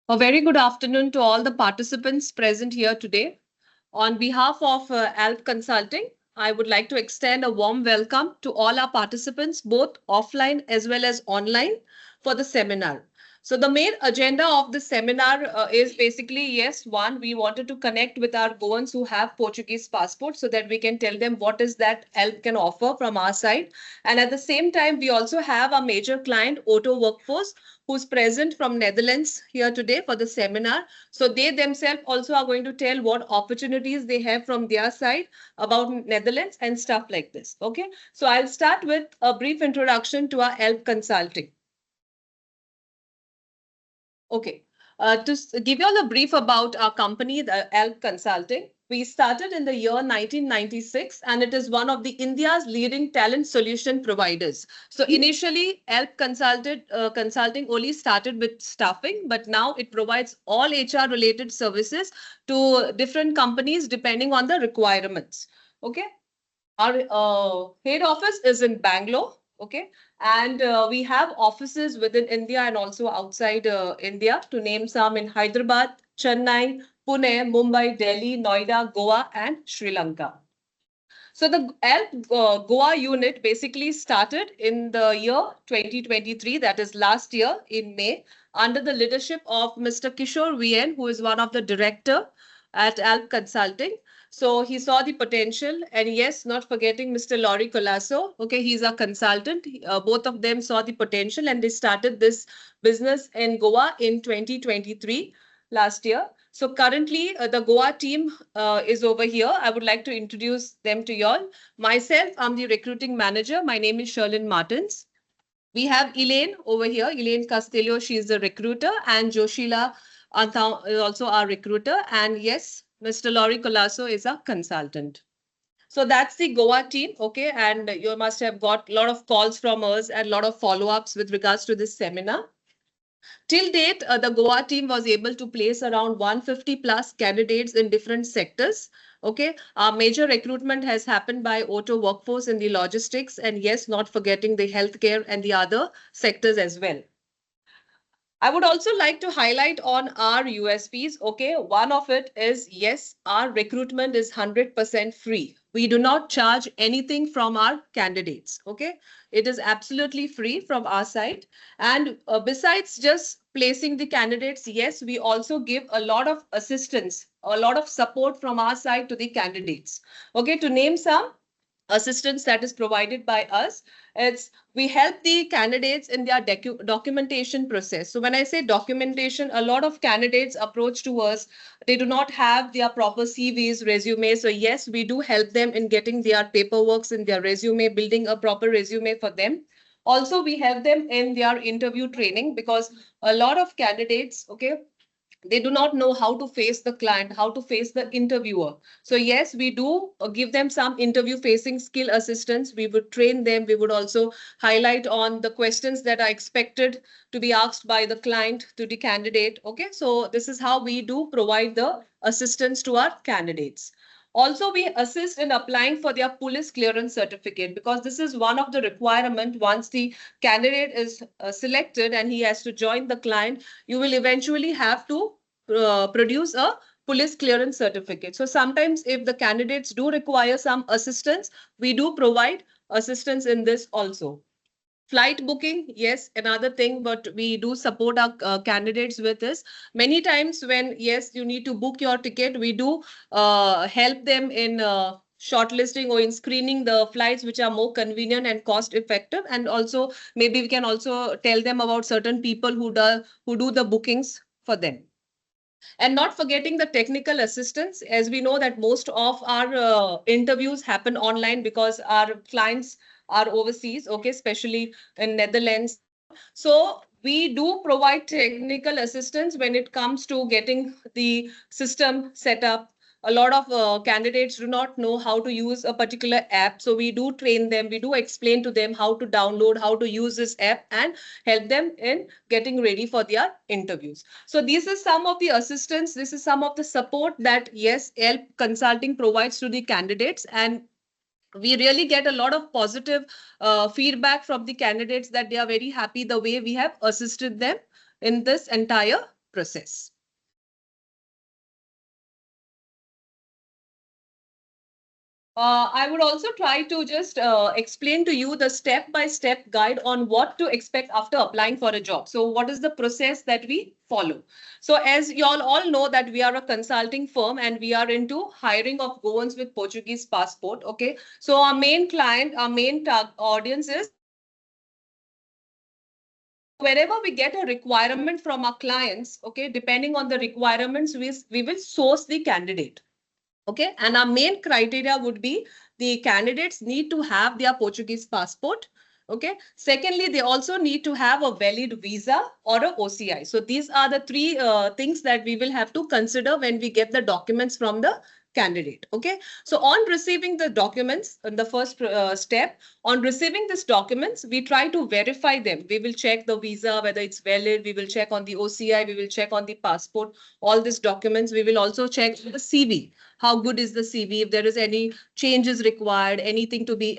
A very good afternoon to all the participants present here today. On behalf of Alp Consulting, I would like to extend a warm welcome to all our participants, both offline as well as online, for the seminar. So the main agenda of the seminar is basically, yes, one, we wanted to connect with our Goans who have Portuguese passports so that we can tell them what is that Alp can offer from our side. And at the same time, we also have a major client, Auto Workforce, who's present from Netherlands here today for the seminar. So they themselves also are going to tell what opportunities they have from their side about Netherlands and stuff like this. Okay. So I'll start with a brief introduction to our Alp Consulting. Okay. To give you all a brief about our company, the Alp Consulting, we started in the year 1996 and it is one of the India's leading talent solution providers. So initially, Alp Consulting only started with staffing, but now it provides all HR related services to different companies depending on the requirements. Okay. Our head office is in Bangalore. Okay. And we have offices within India and also outside India, to name some, in Hyderabad, Chennai, Pune, Mumbai, Delhi, Noida, Goa, and Sri Lanka. So the Alp Goa unit basically started in the year 2023, that is last year in May, under the leadership of Mr. Kishore VN, who is one of the director at Alp Consulting. So he saw the potential, and yes, not forgetting Mr. Laurie Colasso. Okay, he's a consultant. Both of them saw the potential and they started this business in Goa in 2023 last year. So currently the Goa team is over here. I would like to introduce them to you all. Myself, I'm the recruiting manager. My name is Sherlyn Martins. We have Elaine over here, Elaine Castillo. She is the recruiter, and Joshila Antha is also our recruiter. And yes, Mr. Laurie Colasso is a consultant. So that's the Goa team, okay? And you must have got a lot of calls from us and a lot of follow-ups with regards to this seminar. Till date, the Goa team was able to place around 150 plus candidates in different sectors. Okay, major recruitment has happened by Auto Workforce in the logistics, and yes, not forgetting the healthcare and the other sectors as well. I would also like to highlight on our USPs. Okay, one of it is, yes, our recruitment is 100% free. We do not charge anything from our candidates. Okay, it is absolutely free from our side. And besides just placing the candidates, yes, we also give a lot of assistance, a lot of support from our side to the candidates. Okay, to name some assistance that is provided by us, it's we help the candidates in their documentation process. So when I say documentation, a lot of candidates approach to us, they do not have their proper CVs, resumes. So yes, we do help them in getting their paperwork in their resume, building a proper resume for them. Also, we help them in their interview training, because a lot of candidates, okay, they do not know how to face the client, how to face the interviewer. So yes, we do give them some interview facing skill assistance. We would train them. We would also highlight on the questions that are expected to be asked by the client to the candidate. Okay, so this is how we do provide the assistance to our candidates. Also, we assist in applying for their police clearance certificate, because this is one of the requirement. Once the candidate is selected and he has to join the client, you will eventually have to produce a police clearance certificate. So sometimes if the candidates do require some assistance, we do provide assistance in this also. Flight booking, yes, another thing, but we do support our candidates with this. Many times when, yes, you need to book your ticket, we do help them in shortlisting or in screening the flights which are more convenient and cost effective. And also maybe we can also tell them about certain people who do the bookings for them. And not forgetting the technical assistance, as we know that most of our interviews happen online because our clients are overseas, okay, especially in Netherlands. So we do provide technical assistance when it comes to getting the system set up. A lot of candidates do not know how to use a particular app. So we do train them, we do explain to them how to download, how to use this app, and help them in getting ready for their interviews. So this is some of the assistance, this is some of the support that, yes, Alp Consulting provides to the candidates. And we really get a lot of positive feedback from the candidates that they are very happy the way we have assisted them in this entire process. I would also try to just explain to you the step-by-step guide on what to expect after applying for a job. So what is the process that we follow? So as you all know that we are a consulting firm and we are into hiring of Goans with Portuguese passport. Okay. So our main client, our main audience is wherever we get a requirement from our clients. Okay. Depending on the requirements, we will source the candidate. Okay, and our main criteria would be the candidates need to have their Portuguese passport. Okay, secondly, they also need to have a valid visa or a OCI. So these are the three things that we will have to consider when we get the documents from the candidate. Okay, so on receiving the documents in the first step, on receiving these documents, we try to verify them. We will check the visa, whether it's valid. We will check on the OCI. We will check on the passport, all these documents. We will also check the CV. How good is the CV? If there is any changes required, anything to be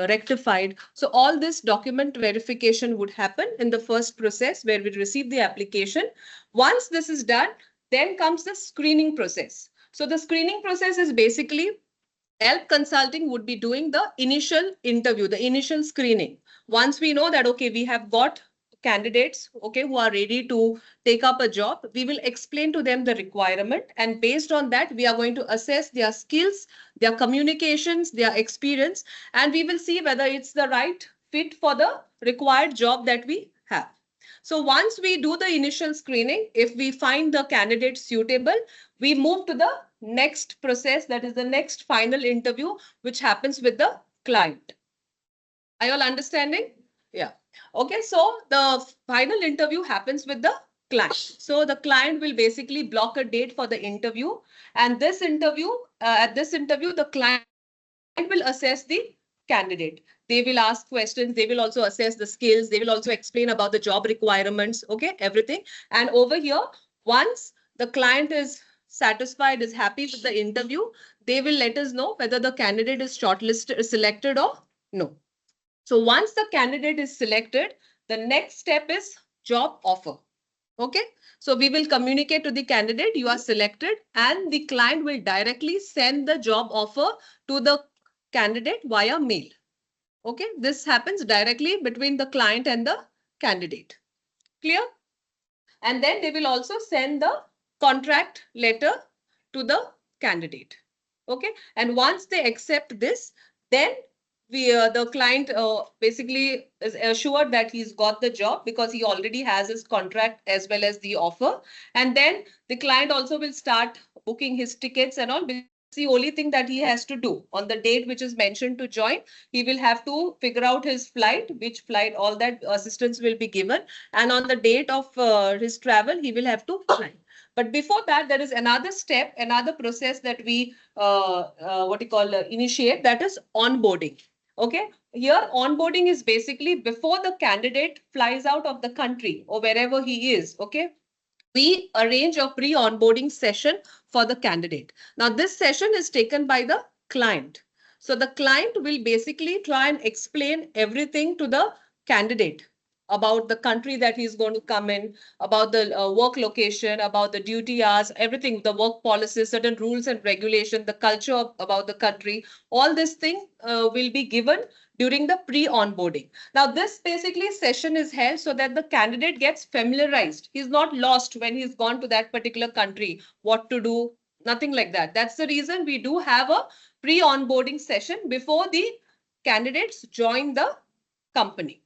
rectified. So all this document verification would happen in the first process where we receive the application. Once this is done, then comes the screening process. So the screening process is basically Alp Consulting would be doing the initial interview, the initial screening. Once we know that, okay, we have got candidates, okay, who are ready to take up a job, we will explain to them the requirement. And based on that, we are going to assess their skills, their communications, their experience, and we will see whether it's the right fit for the required job that we have. So once we do the initial screening, if we find the candidate suitable, we move to the next process, that is the next final interview, which happens with the client. Are you all understanding? Yeah. Okay, so the final interview happens with the client. So the client will basically block a date for the interview, and this interview, at this interview, the client will assess the candidate. They will ask questions. They will also assess the skills. They will also explain about the job requirements. Okay, everything. And over here, once the client is satisfied, is happy with the interview, they will let us know whether the candidate is shortlisted, selected or no. So once the candidate is selected, the next step is job offer. Okay, so we will communicate to the candidate, you are selected, and the client will directly send the job offer to the candidate via mail. Okay, this happens directly between the client and the candidate. Clear? And then they will also send the contract letter to the candidate. Okay, and once they accept this, then the client basically is assured that he's got the job because he already has his contract as well as the offer. And then the client also will start booking his tickets and all. The only thing that he has to do on the date which is mentioned to join, he will have to figure out his flight, which flight, all that assistance will be given. And on the date of his travel, he will have to fly. But before that, there is another step, another process that we initiate, that is onboarding. Okay, here onboarding is basically before the candidate flies out of the country or wherever he is. Okay, we arrange a pre-onboarding session for the candidate. Now, this session is taken by the client. So the client will basically try and explain everything to the candidate about the country that he's going to come in, about the work location, about the duty hours, everything, the work policies, certain rules and regulation, the culture about the country, all this thing will be given during the pre-onboarding. Now, this basically session is held so that the candidate gets familiarized. He's not lost when he's gone to that particular country, what to do, nothing like that. That's the reason we do have a pre-onboarding session before the candidates join the company.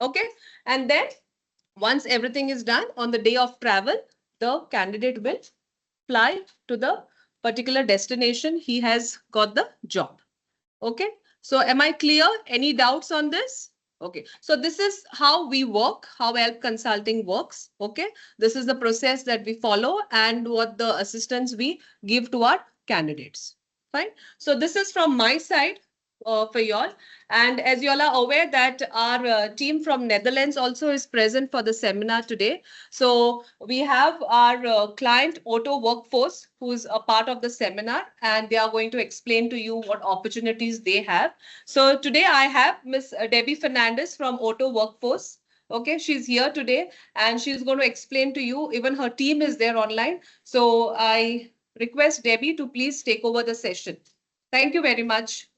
Okay, and then once everything is done, on the day of travel, the candidate will fly to the particular destination. He has got the job. Okay, so am I clear? Any doubts on this? Okay, so this is how we work, how Alp Consulting works. Okay, this is the process that we follow and what the assistance we give to our candidates. Fine. So this is from my side for y'all. And as y'all are aware that our team from Netherlands also is present for the seminar today. So we have our client Auto Workforce, who is a part of the seminar, and they are going to explain to you what opportunities they have. So today I have Miss Debbie Fernandez from Auto Workforce. Okay, she's here today and she's going to explain to you. Even her team is there online. So I request Debbie to please take over the session. Thank you very much.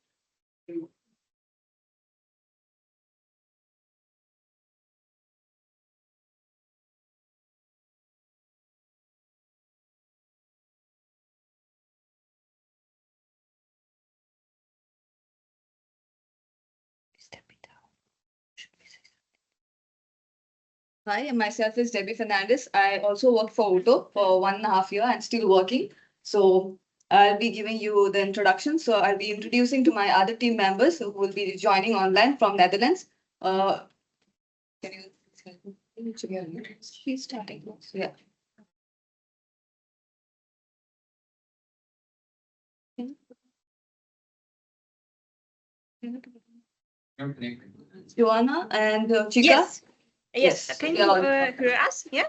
Hi, myself is Debbie Fernandez. I also worked for Auto for 1.5 years and still working. So I'll be giving you the introduction. So I'll be introducing to my other team members who will be joining online from Netherlands. Can you She's starting. Yeah. Joanna and Chika. Yes. Yes. Can you hear us? Yeah.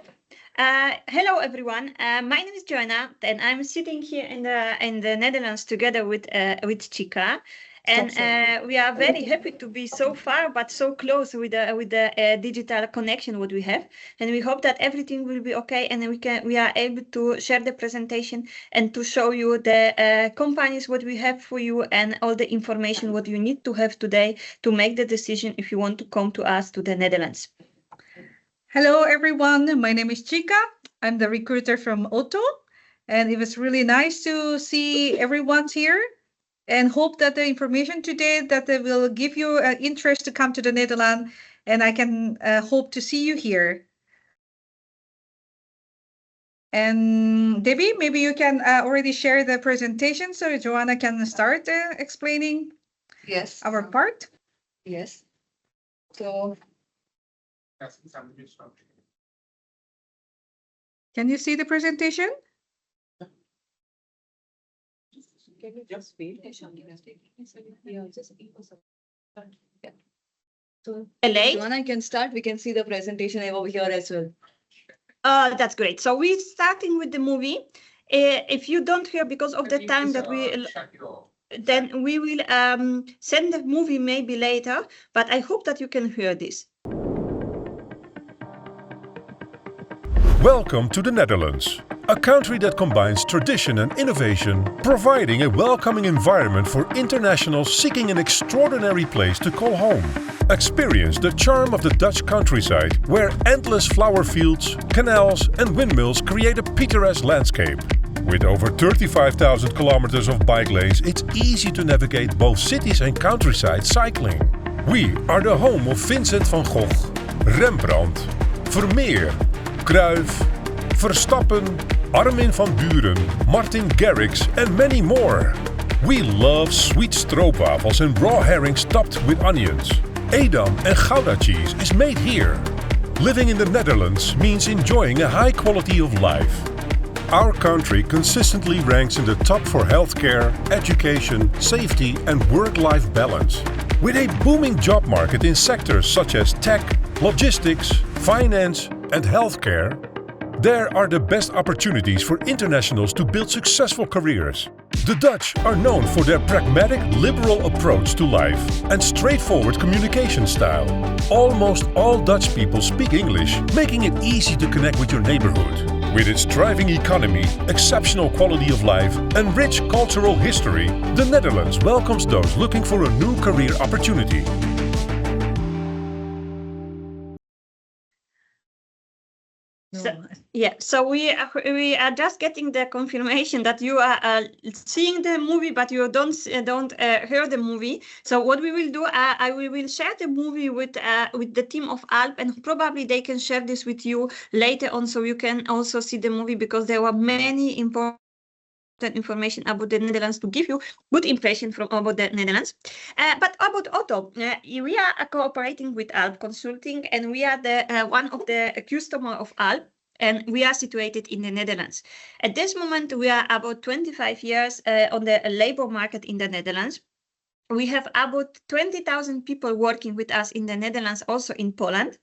Hello, everyone. My name is Joanna, and I'm sitting here in the Netherlands together with Chika. And we are very happy to be so far, but so close with the digital connection what we have. And we hope that everything will be okay, and we are able to share the presentation and to show you the companies what we have for you and all the information what you need to have today to make the decision if you want to come to us to the Netherlands. Hello, everyone. My name is Chika. I'm the recruiter from Otto, and it was really nice to see everyone here and hope that the information today that they will give you interest to come to the Netherlands, and I can hope to see you here. And Debbie, maybe you can already share the presentation so Joanna can start explaining Yes. our part. Yes. So Can you see the presentation? Can you just wait? So LA? Joanna can start. We can see the presentation over here as well. That's great. So we're starting with the movie. If you don't hear because of the time that then we will send the movie maybe later, but I hope that you can hear this. Welcome to the Netherlands, a country that combines tradition and innovation, providing a welcoming environment for internationals seeking an extraordinary place to call home. Experience the charm of the Dutch countryside, where endless flower fields, canals and windmills create a picturesque landscape. With over 35,000 kilometers of bike lanes, it's easy to navigate both cities and countryside cycling. We are the home of Vincent van Gogh, Rembrandt, Vermeer, Cruyff, Verstappen, Armin van Buuren, Martin Garrix and many more. We love sweet stroopwafels and raw herrings topped with onions. Edam and Gouda cheese is made here. Living in the Netherlands means enjoying a high quality of life. Our country consistently ranks in the top for healthcare, education, safety and work-life balance. With a booming job market in sectors such as tech, logistics, finance and healthcare, there are the best opportunities for internationals to build successful careers. The Dutch are known for their pragmatic, liberal approach to life and straightforward communication style. Almost all Dutch people speak English, making it easy to connect with your neighborhood. With its thriving economy, exceptional quality of life and rich cultural history, the Netherlands welcomes those looking for a new career opportunity. So we are just getting the confirmation that you are seeing the movie, but you don't hear the movie. So what we will do, we will share the movie with the team of Alp, and probably they can share this with you later on, so you can also see the movie, because there were many important information about the Netherlands to give you good impression about the Netherlands. But about Otto, we are cooperating with Alp Consulting, and we are the one of the customer of Alp, and we are situated in the Netherlands. At this moment, we are about 25 years on the labor market in the Netherlands. We have about 20,000 people working with us in the Netherlands, also in Poland.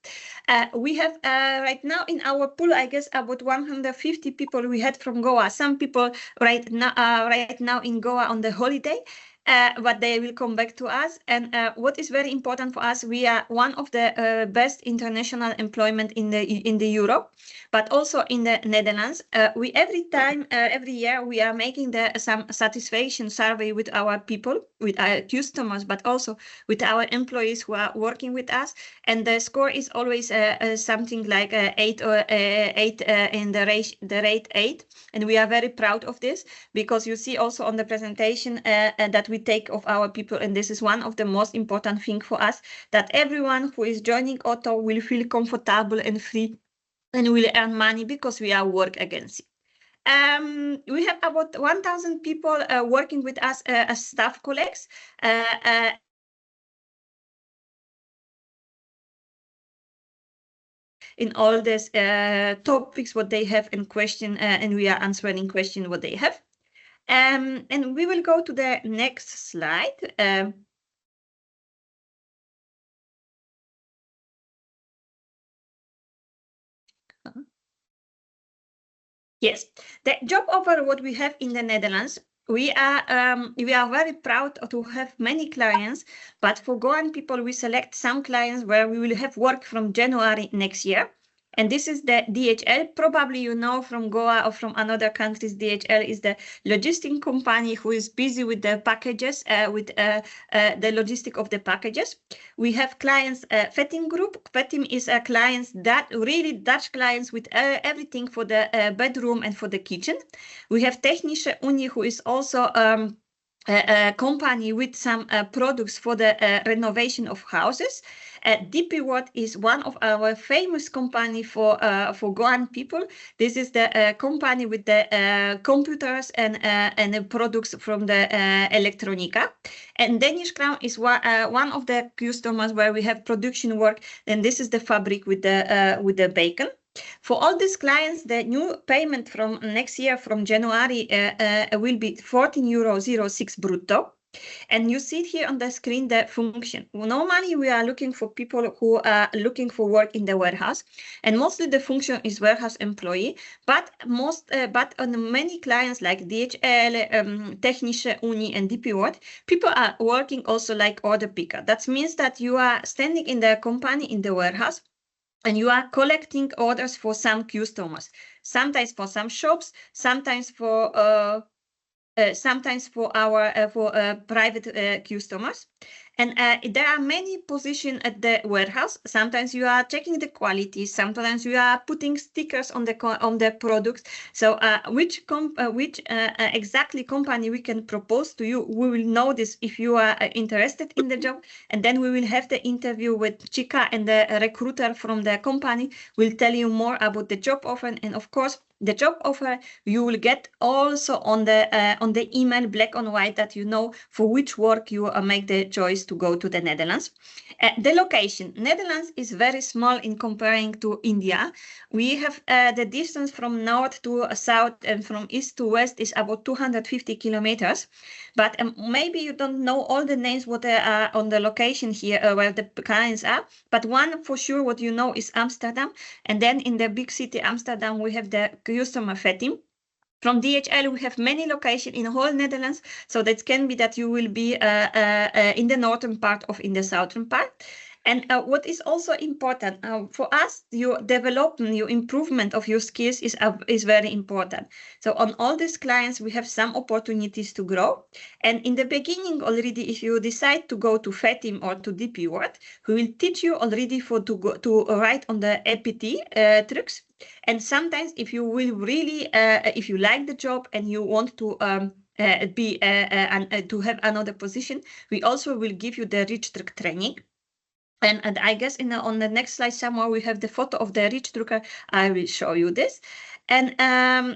We have right now in our pool, I guess, about 150 people we had from Goa. Some people right now in Goa on the holiday. but they will come back to us. And what is very important for us, we are one of the best international employment in the Europe, but also in the Netherlands. We every year we are making some satisfaction survey with our people, with our customers, but also with our employees who are working with us. And the score is always something like 8 or 8 in the rate 8. And we are very proud of this, because you see also on the presentation that we take of our people. And this is one of the most important thing for us, that everyone who is joining Otto will feel comfortable and free and will earn money, because we are work agency. We have about 1,000 people working with us as staff colleagues. In all these topics, what they have in question, and we are answering question what they have. And we will go to the next slide. Yes, the job offer what we have in the Netherlands, we are very proud to have many clients, but for Goan people, we select some clients where we will have work from January next year. And this is the DHL. Probably you know from Goa or from another countries, DHL is the logistic company who is busy with the packages, with the logistic of the packages. We have clients, Vetting Group. Vetting is a clients that really Dutch clients with everything for the bedroom and for the kitchen. We have Technische Unie, who is also a company with some products for the renovation of houses. DP World is one of our famous company for Goan people. This is the company with the computers and the products from the electronica. And Danish Crown is one of the customers where we have production work. And this is the fabric with the bacon. For all these clients, the new payment from next year, from January, will be €14.06 brutto. And you see here on the screen the function. Normally, we are looking for people who are looking for work in the warehouse, and mostly the function is warehouse employee. But on many clients like DHL, Technische Unie, and DP World, people are working also like order picker. That means that you are standing in the company in the warehouse, and you are collecting orders for some customers, sometimes for some shops, sometimes for our private customers. And there are many positions at the warehouse. Sometimes you are checking the quality. Sometimes you are putting stickers on the products. So which exactly company we can propose to you, we will know this if you are interested in the job. And then we will have the interview with Chica, and the recruiter from the company will tell you more about the job offer. And of course, the job offer you will get also on the email, black on white, that you know for which work you make the choice to go to the Netherlands. The location, Netherlands is very small in comparing to India. We have the distance from north to south and from east to west is about 250 kilometers. But maybe you don't know all the names what are on the location here where the clients are. But one for sure what you know is Amsterdam. And then in the big city Amsterdam, we have the customer Vetting. From DHL, we have many locations in the whole Netherlands. So that can be that you will be in the northern part or in the southern part. And what is also important for us, your development, your improvement of your skills is very important. So on all these clients, we have some opportunities to grow. And in the beginning already, if you decide to go to Vetting or to DP World, we will teach you already to write on the APT trucks. And sometimes if you will really, if you like the job and you want to to have another position, we also will give you the reach truck training. And I guess on the next slide somewhere we have the photo of the reach trucker. I will show you this. And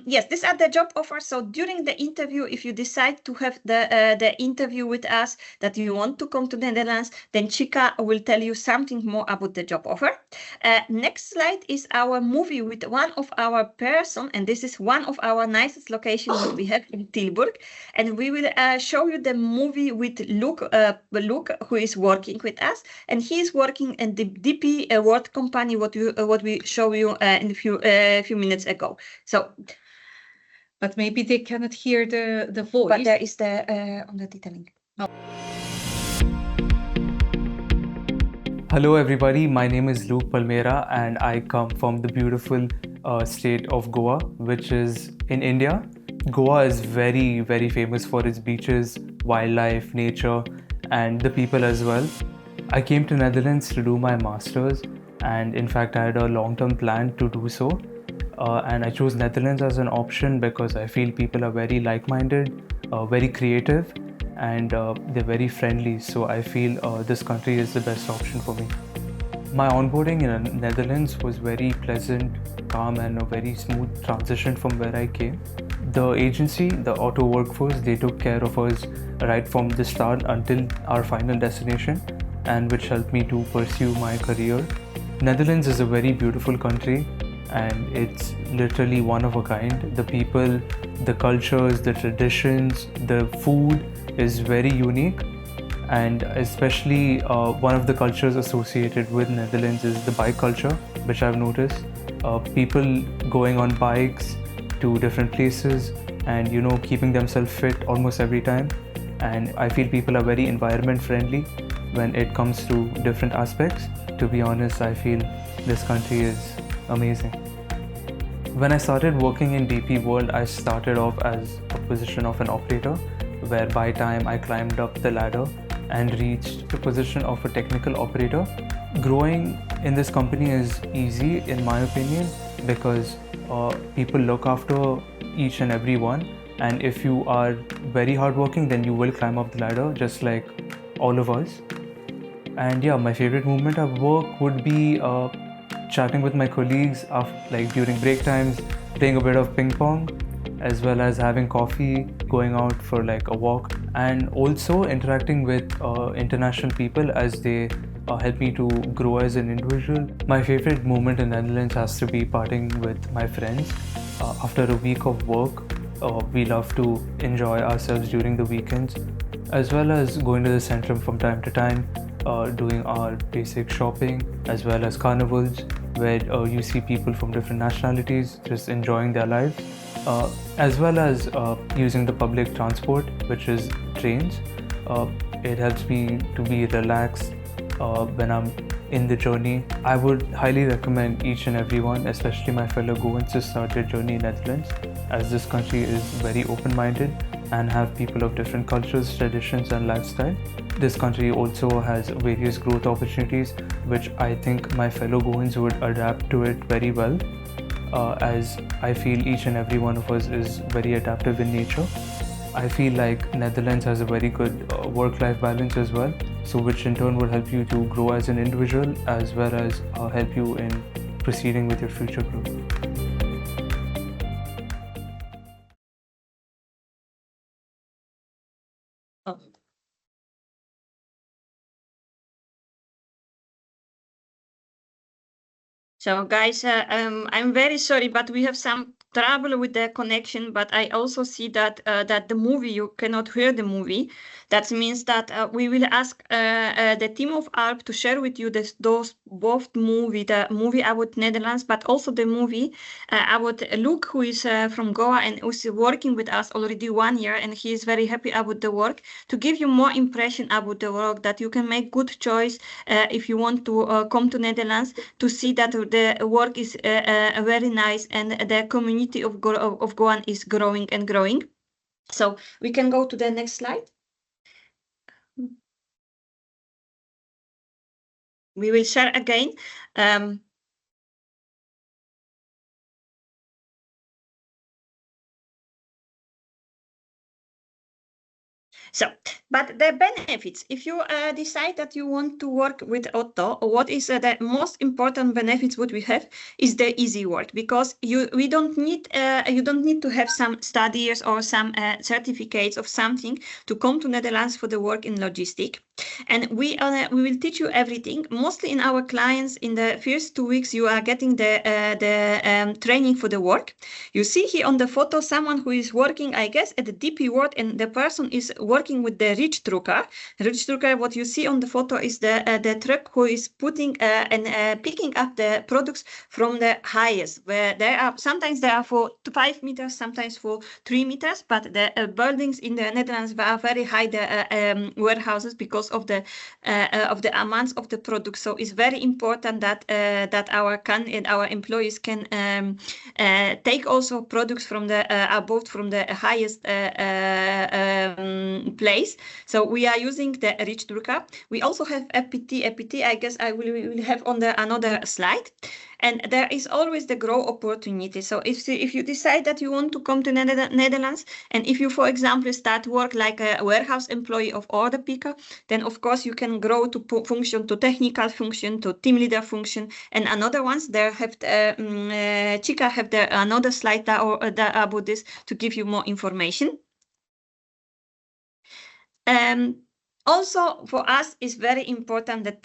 yes, these are the job offers. So during the interview, if you decide to have the interview with us, that you want to come to the Netherlands, then Chica will tell you something more about the job offer. Next slide is our movie with one of our person, and this is one of our nicest locations that we have in Tilburg. And we will show you the movie with Luke, who is working with us, and he is working in the DP World company, what we show you in a few minutes ago. So, but maybe they cannot hear the voice. But there is the on the detailing. Hello, everybody. My name is Luke Palmera, and I come from the beautiful state of Goa, which is in India. Goa is very, very famous for its beaches, wildlife, nature, and the people as well. I came to Netherlands to do my master's, and in fact, I had a long-term plan to do so. And I chose Netherlands as an option because I feel people are very like-minded, very creative, and they're very friendly. So I feel this country is the best option for me. My onboarding in the Netherlands was very pleasant, calm, and a very smooth transition from where I came. The agency, the auto workforce, they took care of us right from the start until our final destination, and which helped me to pursue my career. Netherlands is a very beautiful country, and it's literally one of a kind. The people, the cultures, the traditions, the food is very unique, and especially one of the cultures associated with Netherlands is the bike culture, which I've noticed. People going on bikes to different places and keeping themselves fit almost every time, and I feel people are very environment friendly when it comes to different aspects. To be honest, I feel this country is amazing. When I started working in DP World, I started off as a position of an operator, where by time I climbed up the ladder and reached the position of a technical operator. Growing in this company is easy in my opinion because people look after each and every one, and if you are very hardworking, then you will climb up the ladder just like all of us. And yeah, my favorite moment at work would be chatting with my colleagues like during break times, playing a bit of ping pong, as well as having coffee, going out for like a walk, and also interacting with international people as they help me to grow as an individual. My favorite moment in Netherlands has to be partying with my friends. After a week of work, we love to enjoy ourselves during the weekends, as well as going to the Centrum from time to time, doing our basic shopping, as well as carnivals, where you see people from different nationalities just enjoying their lives, as well as using the public transport, which is trains. It helps me to be relaxed when I'm in the journey. I would highly recommend each and everyone, especially my fellow Goans, to start their journey in Netherlands, as this country is very open-minded and have people of different cultures, traditions, and lifestyle. This country also has various growth opportunities, which I think my fellow Goans would adapt to it very well, as I feel each and every one of us is very adaptive in nature. I feel like Netherlands has a very good work-life balance as well, so which in turn would help you to grow as an individual, as well as help you in proceeding with your future growth. So guys, I'm very sorry, but we have some trouble with the connection, but I also see that that the movie, you cannot hear the movie. That means that we will ask the team of Alp to share with you those both movie, the movie about Netherlands, but also the movie about Luke, who is from Goa and who's working with us already 1 year, and he is very happy about the work, to give you more impression about the work, that you can make good choice if you want to come to Netherlands, to see that the work is very nice and the community of Goan is growing and growing. So we can go to the next slide. We will share again. So, but the benefits, if you decide that you want to work with Otto, what is the most important benefits what we have is the easy work, because you don't need to have some studies or some certificates of something to come to Netherlands for the work in logistic. And we will teach you everything. Mostly in our clients, in the first 2 weeks, you are getting the training for the work. You see here on the photo someone who is working, I guess, at the DP World, and the person is working working with the reach trucker. Reach trucker, what you see on the photo is the truck who is putting and picking up the products from the highest, where sometimes they are for 5 meters, sometimes for 3 meters, but the buildings in the Netherlands are very high, the warehouses, because of the amounts of the products. So it's very important that our employees can take also products from the above, from the highest place. So we are using the reach trucker. We also have FPT. I guess I will have on another slide. And there is always the grow opportunity. So if you decide that you want to come to Netherlands, and if you, for example, start work like a warehouse employee of order picker, then of course you can grow to function, to technical function, to team leader function, and another ones. There have Chica have another slide about this to give you more information. Also, for us, it's very important that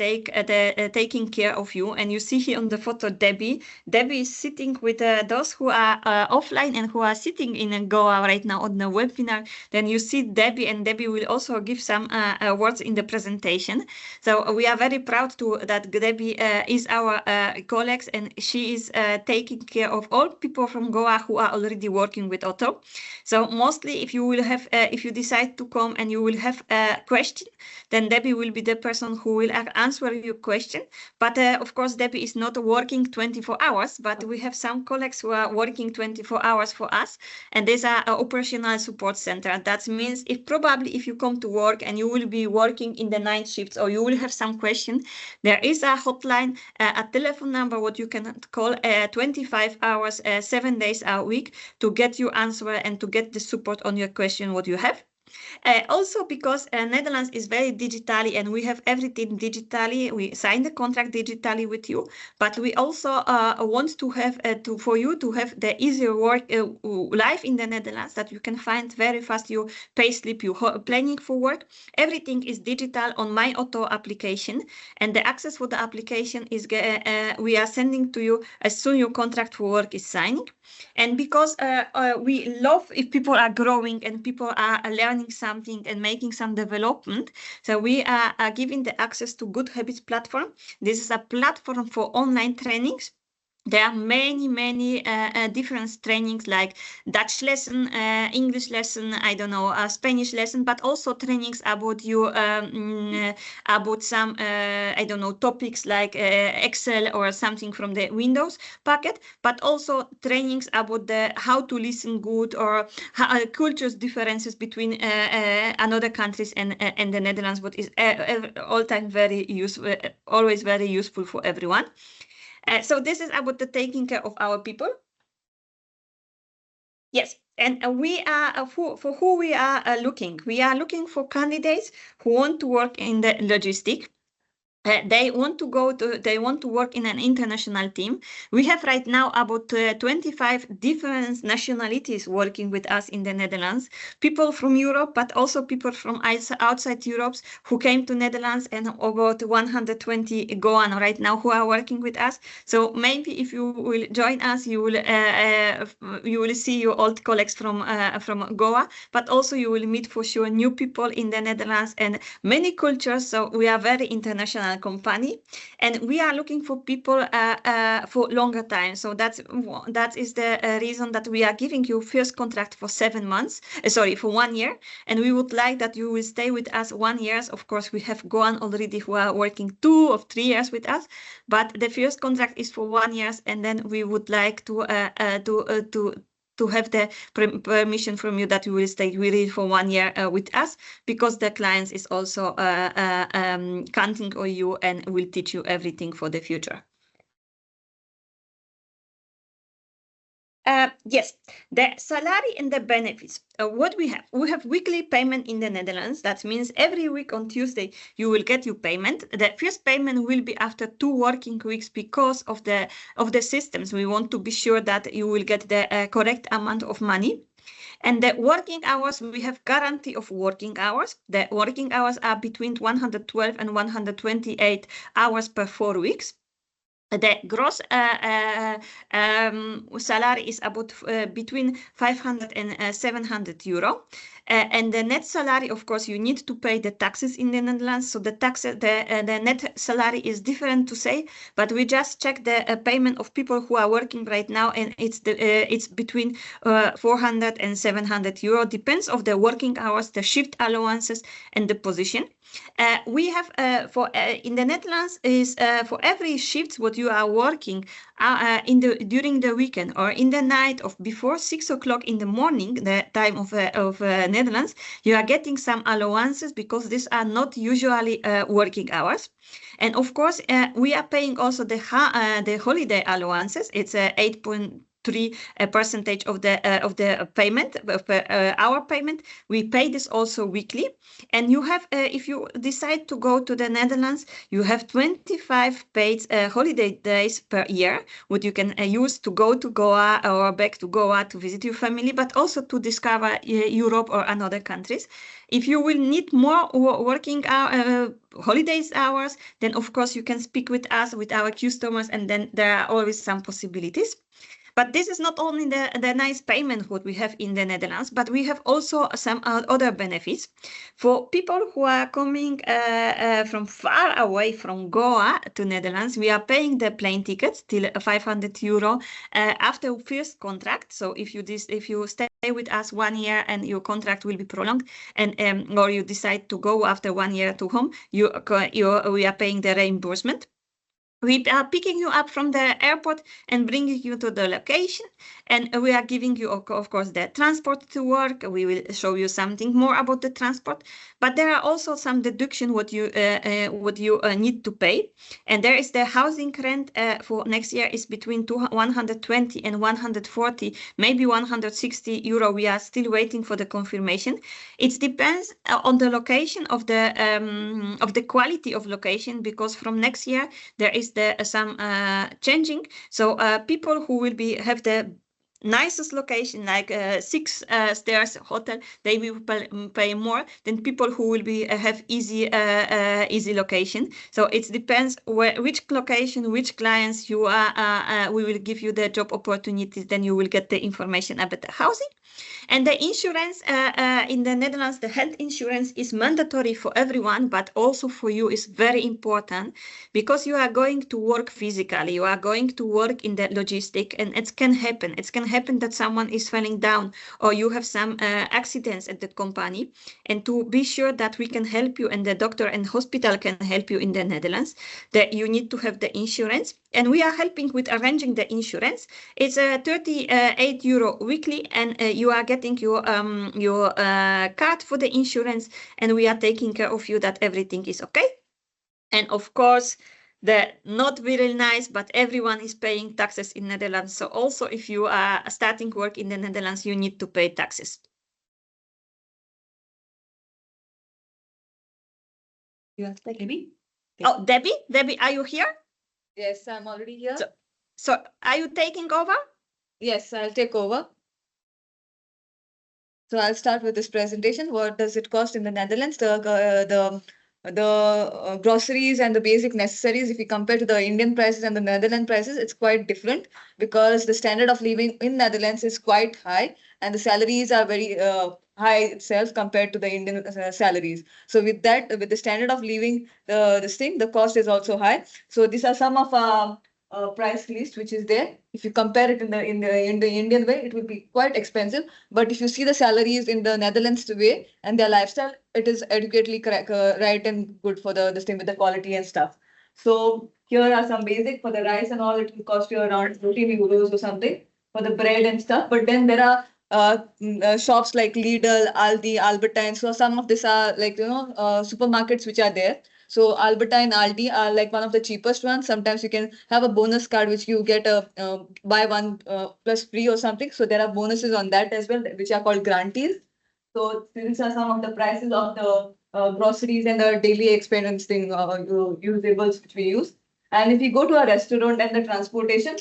taking care of you. And you see here on the photo, Debbie. Debbie is sitting with those who are offline and who are sitting in Goa right now on the webinar. Then you see Debbie, and Debbie will also give some words in the presentation. So we are very proud that Debbie is our colleague, and she is taking care of all people from Goa who are already working with Otto. So mostly, if you decide to come and you will have a question, then Debbie will be the person who will answer your question. But of course, Debbie is not working 24 hours, but we have some colleagues who are working 24 hours for us, and these are an operational support center. That means if you come to work and you will be working in the night shifts, or you will have some question, there is a hotline, a telephone number what you can call 25 hours, 7 days a week, to get your answer and to get the support on your question what you have. Also, because Netherlands is very digitally, and we have everything digitally. We sign the contract digitally with you, but we also want to have for you to have the easier work life in the Netherlands, that you can find very fast your payslip, your planning for work. Everything is digital on My Otto application, and the access for the application is we are sending to you as soon your contract for work is signed. And because we love if people are growing and people are learning something and making some development, so we are giving the access to Good Habits platform. This is a platform for online trainings. There are many different trainings like Dutch lesson, English lesson, I don't know, Spanish lesson, but also trainings about you, about some, I don't know, topics like Excel or something from the Windows packet, but also trainings about how to listen good, or cultures differences between another countries and the Netherlands, what is all time very useful, always very useful for everyone. So this is about the taking care of our people. Yes, and we are for who we are looking. We are looking for candidates who want to work in the logistics. They want to work in an international team. We have right now about 25 different nationalities working with us in the Netherlands. People from Europe, but also people from outside Europe who came to Netherlands, and about 120 Goan right now who are working with us. So maybe if you will join us, you will see your old colleagues from Goa, but also you will meet for sure new people in the Netherlands and many cultures. So we are very international company, and we are looking for people for longer time. So that is the reason that we are giving you first contract for 7 months, for 1 year, and we would like that you will stay with us 1 year. Of course, we have Goan already who are working 2 or 3 years with us, but the first contract is for 1 year, and then we would like to have the permission from you that you will stay really for 1 year with us, because the clients is also counting on you and will teach you everything for the future. Yes, the salary and the benefits. What we have weekly payment in the Netherlands. That means every week on Tuesday you will get your payment. The first payment will be after 2 working weeks because of the systems. We want to be sure that you will get the correct amount of money. And the working hours, we have guarantee of working hours. The working hours are between 112 and 128 hours per 4 weeks. The gross salary is about between 500 and 700 euro. And the net salary, of course, you need to pay the taxes in the Netherlands. So the net salary is different to say, but we just check the payment of people who are working right now, and it's between 400 and 700 euro, depends of the working hours, the shift allowances, and the position. We have in the Netherlands is for every shift what you are working during the weekend or in the night of before 6 o'clock in the morning, the time of Netherlands, you are getting some allowances because these are not usually working hours. And of course, we are paying also the holiday allowances. It's 8.3% of the payment of our payment. We pay this also weekly, and you have if you decide to go to the Netherlands, you have 25 paid holiday days per year, what you can use to go to Goa or back to Goa to visit your family, but also to discover Europe or another countries. If you will need more working holidays hours, then of course you can speak with us, with our customers, and then there are always some possibilities. But this is not only the nice payment what we have in the Netherlands, but we have also some other benefits. For people who are coming from far away from Goa to Netherlands, we are paying the plane tickets till 500 euro after first contract. So if you stay with us 1 year and your contract will be prolonged, and or you decide to go after 1 year to home, we are paying the reimbursement. We are picking you up from the airport and bringing you to the location, and we are giving you, of course, the transport to work. We will show you something more about the transport, but there are also some deduction what you need to pay, and there is the housing rent for next year is between 120 and 140, maybe 160 euro. We are still waiting for the confirmation. It depends on the location of the quality of location, because from next year there is some changing. So people who will have the nicest location, like 6 stars hotel, they will pay more than people who will have easy location. So it depends which location, which clients you are. We will give you the job opportunities. Then you will get the information about the housing. And the insurance in the Netherlands, the health insurance is mandatory for everyone, but also for you is very important, because you are going to work physically, you are going to work in the logistic, and it can happen. It can happen that someone is falling down, or you have some accidents at the company. And to be sure that we can help you, and the doctor and hospital can help you in the Netherlands, that you need to have the insurance. And we are helping with arranging the insurance. It's 38 euro weekly, and you are getting your card for the insurance, and we are taking care of you that everything is okay. And of course, not very nice, but everyone is paying taxes in Netherlands. So also, if you are starting work in the Netherlands, you need to pay taxes. You want to take Debbie? Oh, Debbie, are you here? Yes, I'm already here. So are you taking over? Yes, I'll take over. So I'll start with this presentation. What does it cost in the Netherlands? The groceries and the basic necessaries, if you compare to the Indian prices and the Netherlands prices, it's quite different, because the standard of living in Netherlands is quite high, and the salaries are very high itself compared to the Indian salaries. So with the standard of living, the cost is also high. So these are some of our price list which is there. If you compare it in the Indian way, it will be quite expensive. But if you see the salaries in the Netherlands way and their lifestyle, it is adequately right and good for the thing with the quality and stuff. So here are some basic for the rice and all. It will cost you around 14 euros or something for the bread and stuff. But then there are shops like Lidl, Aldi, Albertine. So some of these are like supermarkets which are there. So Albertine, Aldi are like one of the cheapest ones. Sometimes you can have a bonus card which you get buy one plus free or something. So there are bonuses on that as well, which are called grantees. So these are some of the prices of the groceries and the daily expense usables which we use. And if you go to a restaurant and the transportation,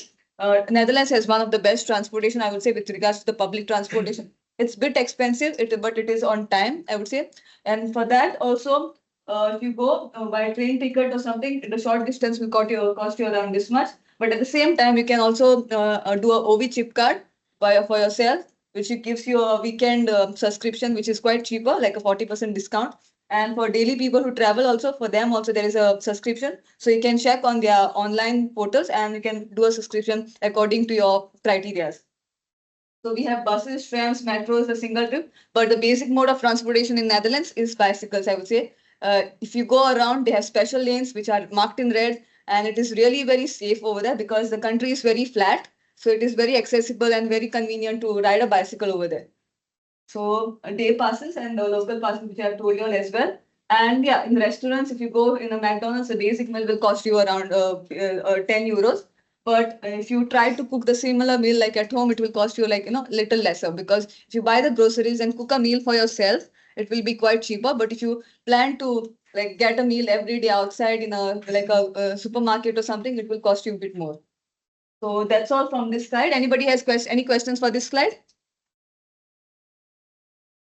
Netherlands has one of the best transportation, I would say, with regards to the public transportation. It's a bit expensive, but it is on time, I would say. And for that also, if you go by train ticket or something, the short distance will cost you around this much. But at the same time, you can also do a OV chip card for yourself. which gives you a weekend subscription, which is quite cheaper, like a 40% discount. And for daily people who travel also, for them also there is a subscription. So you can check on their online portals and you can do a subscription according to your criteria. So we have buses, trams, metros, a single trip, but the basic mode of transportation in Netherlands is bicycles, I would say. If you go around, they have special lanes which are marked in red, and it is really very safe over there because the country is very flat. So it is very accessible and very convenient to ride a bicycle over there. So day passes and the local passes, which I have told you all as well. And yeah, in restaurants, if you go in a McDonald's, the basic meal will cost you around 10 euros. But if you try to cook the similar meal like at home, it will cost you like, little lesser, because if you buy the groceries and cook a meal for yourself, it will be quite cheaper. But if you plan to like get a meal every day outside in a supermarket or something, it will cost you a bit more. So that's all from this slide. Anybody has any questions for this slide?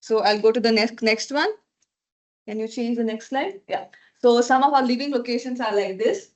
So I'll go to the next one. Can you change the next slide? Yeah. So some of our living locations are like this,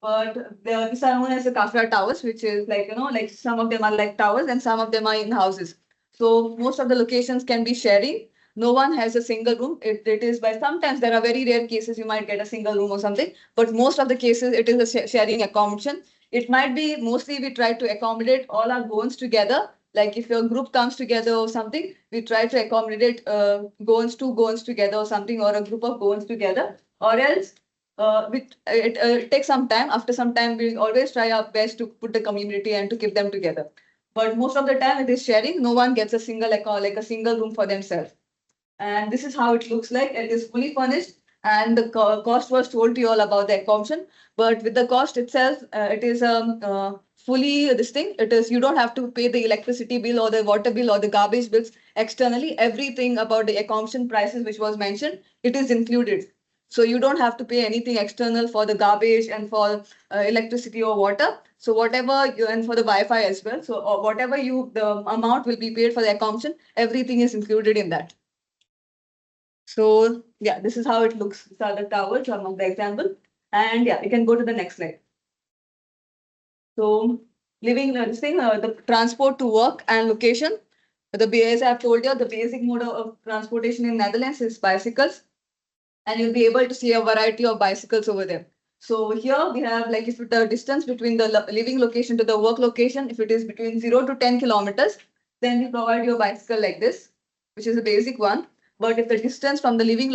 but these are known as the Kafra towers, which is like, like some of them are like towers and some of them are in houses. So most of the locations can be sharing. No one has a single room. It is by sometimes there are very rare cases you might get a single room or something, but most of the cases it is a sharing accommodation. It might be mostly we try to accommodate all our Goans together. Like if your group comes together or something, we try to accommodate two Goans together or something, or a group of Goans together, or else it takes some time. After some time, we always try our best to put the community and to keep them together. But most of the time it is sharing. No one gets a single like a single room for themselves. And this is how it looks like. It is fully furnished, and the cost was told to you all about the accommodation. But with the cost itself, it is fully this thing. It is, you don't have to pay the electricity bill or the water bill or the garbage bills externally. Everything about the accommodation prices which was mentioned, it is included. So you don't have to pay anything external for the garbage and for electricity or water. So whatever you, and for the Wi-Fi as well. So whatever the amount will be paid for the accommodation, everything is included in that. So yeah, this is how it looks. These are the towers, some of the example. And yeah, you can go to the next slide. So living, the transport to work and location. As I've told you, the basic mode of transportation in Netherlands is bicycles. And you'll be able to see a variety of bicycles over there. So here we have, like, if the distance between the living location to the work location, if it is between 0 to 10 kilometers, then we provide you a bicycle like this, which is a basic one. But if the distance from the living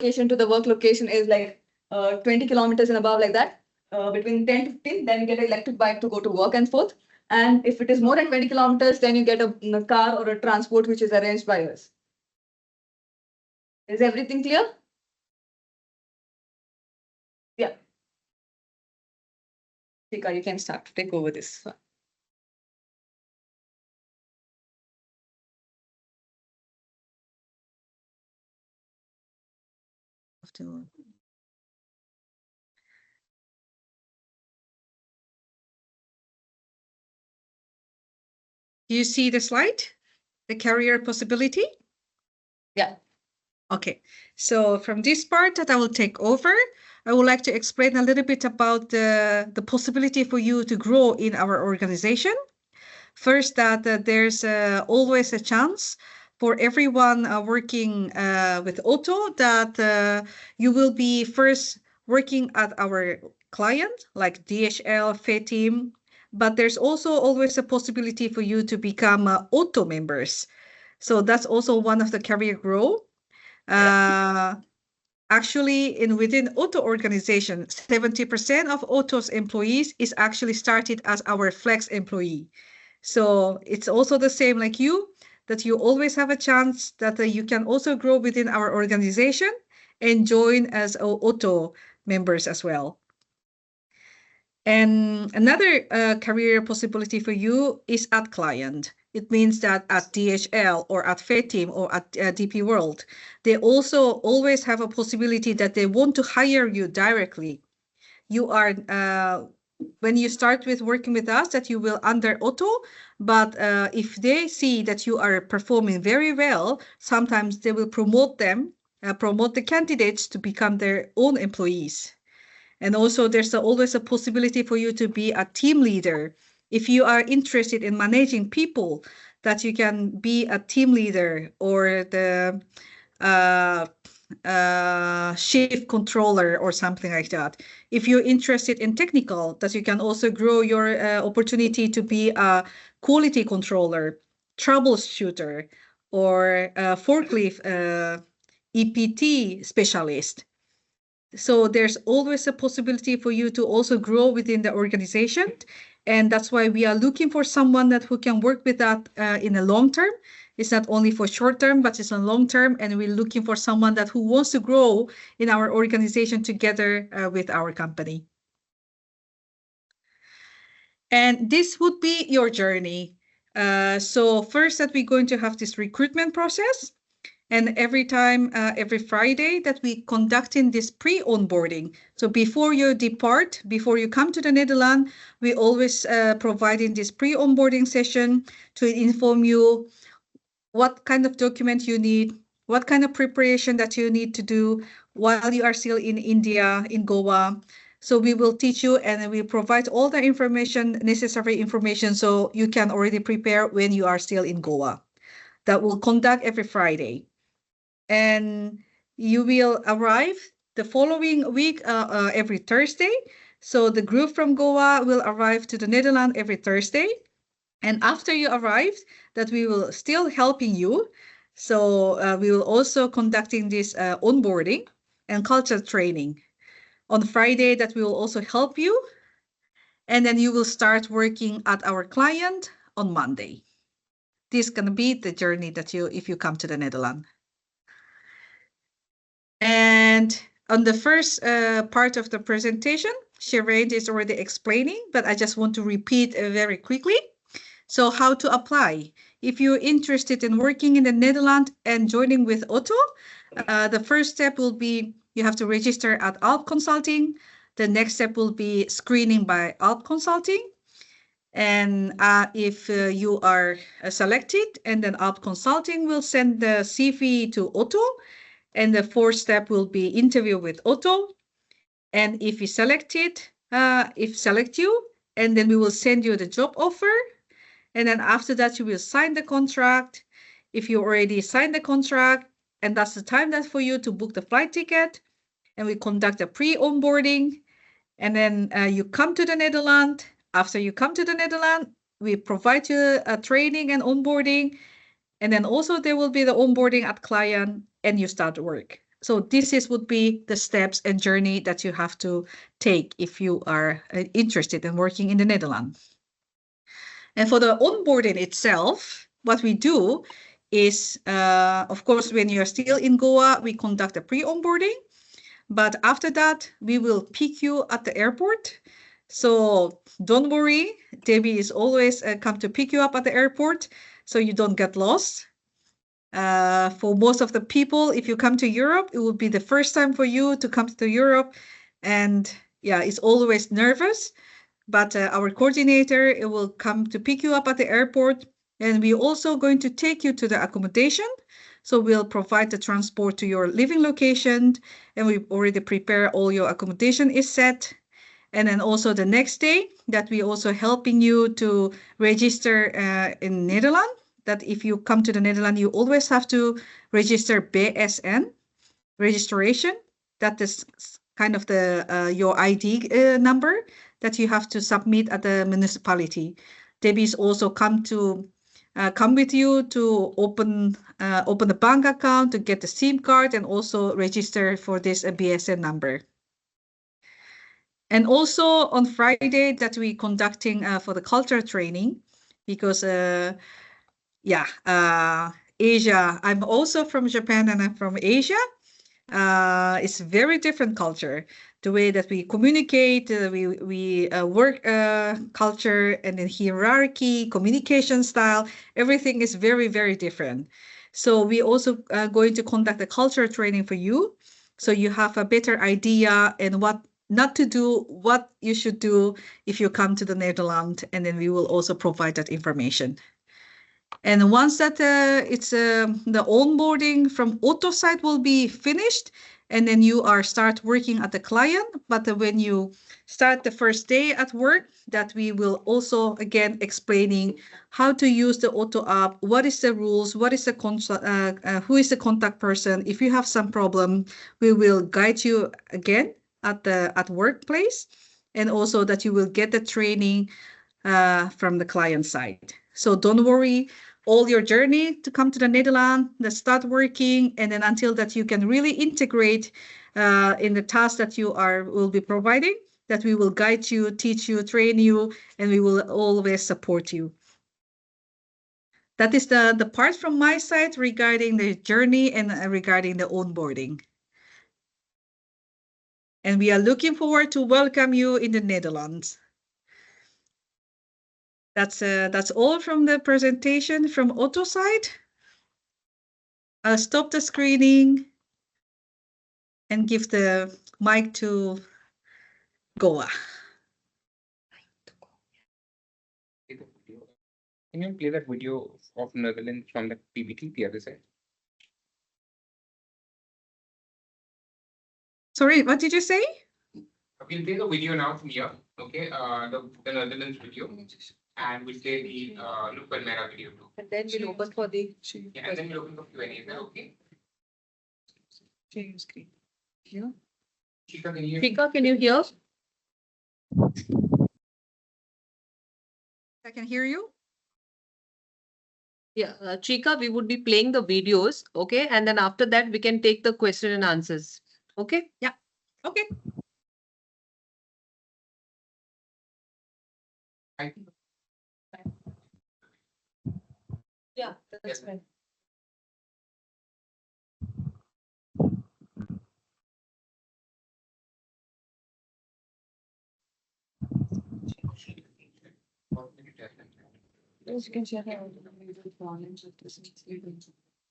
location to the work location is like 20 kilometers and above, like that, between 10 to 15, then you get an electric bike to go to work and forth. And if it is more than 20 kilometers, then you get a car or a transport which is arranged by us. Is everything clear? Yeah. Tika, you can start to take over this one. Do you see the slide? The career possibility? Yeah. Okay, so from this part that I will take over, I would like to explain a little bit about the possibility for you to grow in our organization. First, that there's always a chance for everyone working with Otto that you will be first working at our client, like DHL, FETIM, but there's also always a possibility for you to become Otto members. So that's also one of the career growth. Actually, within Otto organization, 70% of Otto's employees is actually started as our flex employee. So it's also the same like you, that you always have a chance that you can also grow within our organization and join as Otto members as well. And another career possibility for you is at client. It means that at DHL or at FETIM or at DP World, they also always have a possibility that they want to hire you directly. You are, when you start with working with us, that you will under Otto, but if they see that you are performing very well, sometimes they will promote the candidates to become their own employees. And also there's always a possibility for you to be a team leader. If you are interested in managing people, that you can be a team leader or the shift controller or something like that. If you're interested in technical, that you can also grow your opportunity to be a quality controller, troubleshooter, or forklift EPT specialist. So there's always a possibility for you to also grow within the organization. And that's why we are looking for someone that who can work with that in the long term. It's not only for short term, but it's a long term. And we're looking for someone that who wants to grow in our organization together with our company. And this would be your journey. So first that we're going to have this recruitment process. And every time, every Friday that we conducting this pre-onboarding. So before you depart, before you come to the Netherlands, we always providing this pre-onboarding session to inform you what kind of document you need, what kind of preparation that you need to do while you are still in India, in Goa. So we will teach you and we provide all the information, necessary information, so you can already prepare when you are still in Goa. That will conduct every Friday. And you will arrive the following week every Thursday. So the group from Goa will arrive to the Netherlands every Thursday. And after you arrive, that we will still helping you. So we will also conducting this onboarding and culture training. On Friday, that we will also help you. And then you will start working at our client on Monday. This is going to be the journey that if you come to the Netherlands. And on the first part of the presentation, Shireen is already explaining, but I just want to repeat very quickly. So how to apply. If you're interested in working in the Netherlands and joining with Otto, the first step will be you have to register at Alp Consulting. The next step will be screening by Alp Consulting. And if you are selected, and then Alp Consulting will send the CV to Otto. And the fourth step will be interview with Otto. And if you select you, and then we will send you the job offer. And then after that, you will sign the contract. If you already signed the contract, and that's the time that for you to book the flight ticket. And we conduct a pre-onboarding. And then you come to the Netherlands. After you come to the Netherlands, we provide you a training and onboarding. And then also there will be the onboarding at client and you start work. So would be the steps and journey that you have to take if you are interested in working in the Netherlands. And for the onboarding itself, what we do is, of course, when you're still in Goa, we conduct a pre-onboarding. But after that, we will pick you at the airport. So don't worry, Debbie is always come to pick you up at the airport so you don't get lost. For most of the people, if you come to Europe, it will be the first time for you to come to Europe. And yeah, it's always nervous. But our coordinator will come to pick you up at the airport. And we're also going to take you to the accommodation. So we'll provide the transport to your living location. And we already prepare all your accommodation is set. And then also the next day that we also helping you to register in Netherlands. That if you come to the Netherlands, you always have to register BSN registration. That is kind of the your ID number that you have to submit at the municipality. Debbie's also come with you to open a bank account, to get the SIM card, and also register for this BSN number. And also on Friday that we conducting for the culture training, because Asia, I'm also from Japan and I'm from Asia. It's very different culture. The way that we communicate, we work culture, and then hierarchy, communication style, everything is very, very different. So we also going to conduct a culture training for you. So you have a better idea and what not to do, what you should do if you come to the Netherlands, and then we will also provide that information. And once that the onboarding from Otto side will be finished, and then you start working at the client. But when you start the first day at work, that we will also again explaining how to use the Auto app, what is the rules, what is the who is the contact person. If you have some problem, we will guide you again at workplace, and also that you will get the training from the client side. So don't worry, all your journey to come to the Netherlands, that start working, and then until that you can really integrate in the task that you will be providing, that we will guide you, teach you, train you, and we will always support you. That is the part from my side regarding the journey and regarding the onboarding. And we are looking forward to welcome you in the Netherlands. That's all from the presentation from Otto side. I'll stop the screening and give the mic to Goa. Can you play that video of Netherlands from the PPT, the other side? Sorry, what did you say? We'll play the video now from here, okay? The Netherlands video, and we'll play the Look Palmera video too. And then we'll open for the Yeah, and then we'll open for Q&A. Is that okay? share your screen. Chika, can you? Chika, can you hear? I can hear you. Yeah, Chika, we would be playing the videos, okay? And then after that, we can take the question and answers, okay? Yeah. Okay. Yeah, that's Yes. fine. You can share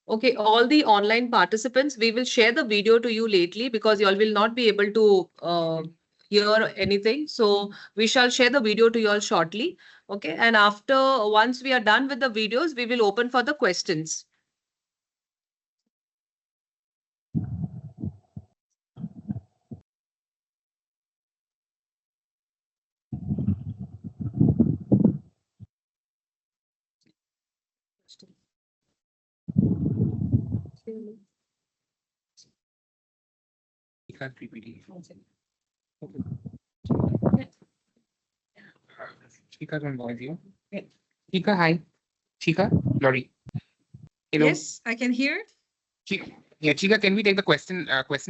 Okay, all the online participants, we will share the video to you lately because you all will not be able to hear anything. So we shall share the video to you all shortly. Okay, and once we are done with the videos, we will open for the questions. Chika PPT. Chika's on voice here. Chika, hi. Chika, Lori. Hello. Yes, I can hear. Chika. Yeah, Chika, can we take the question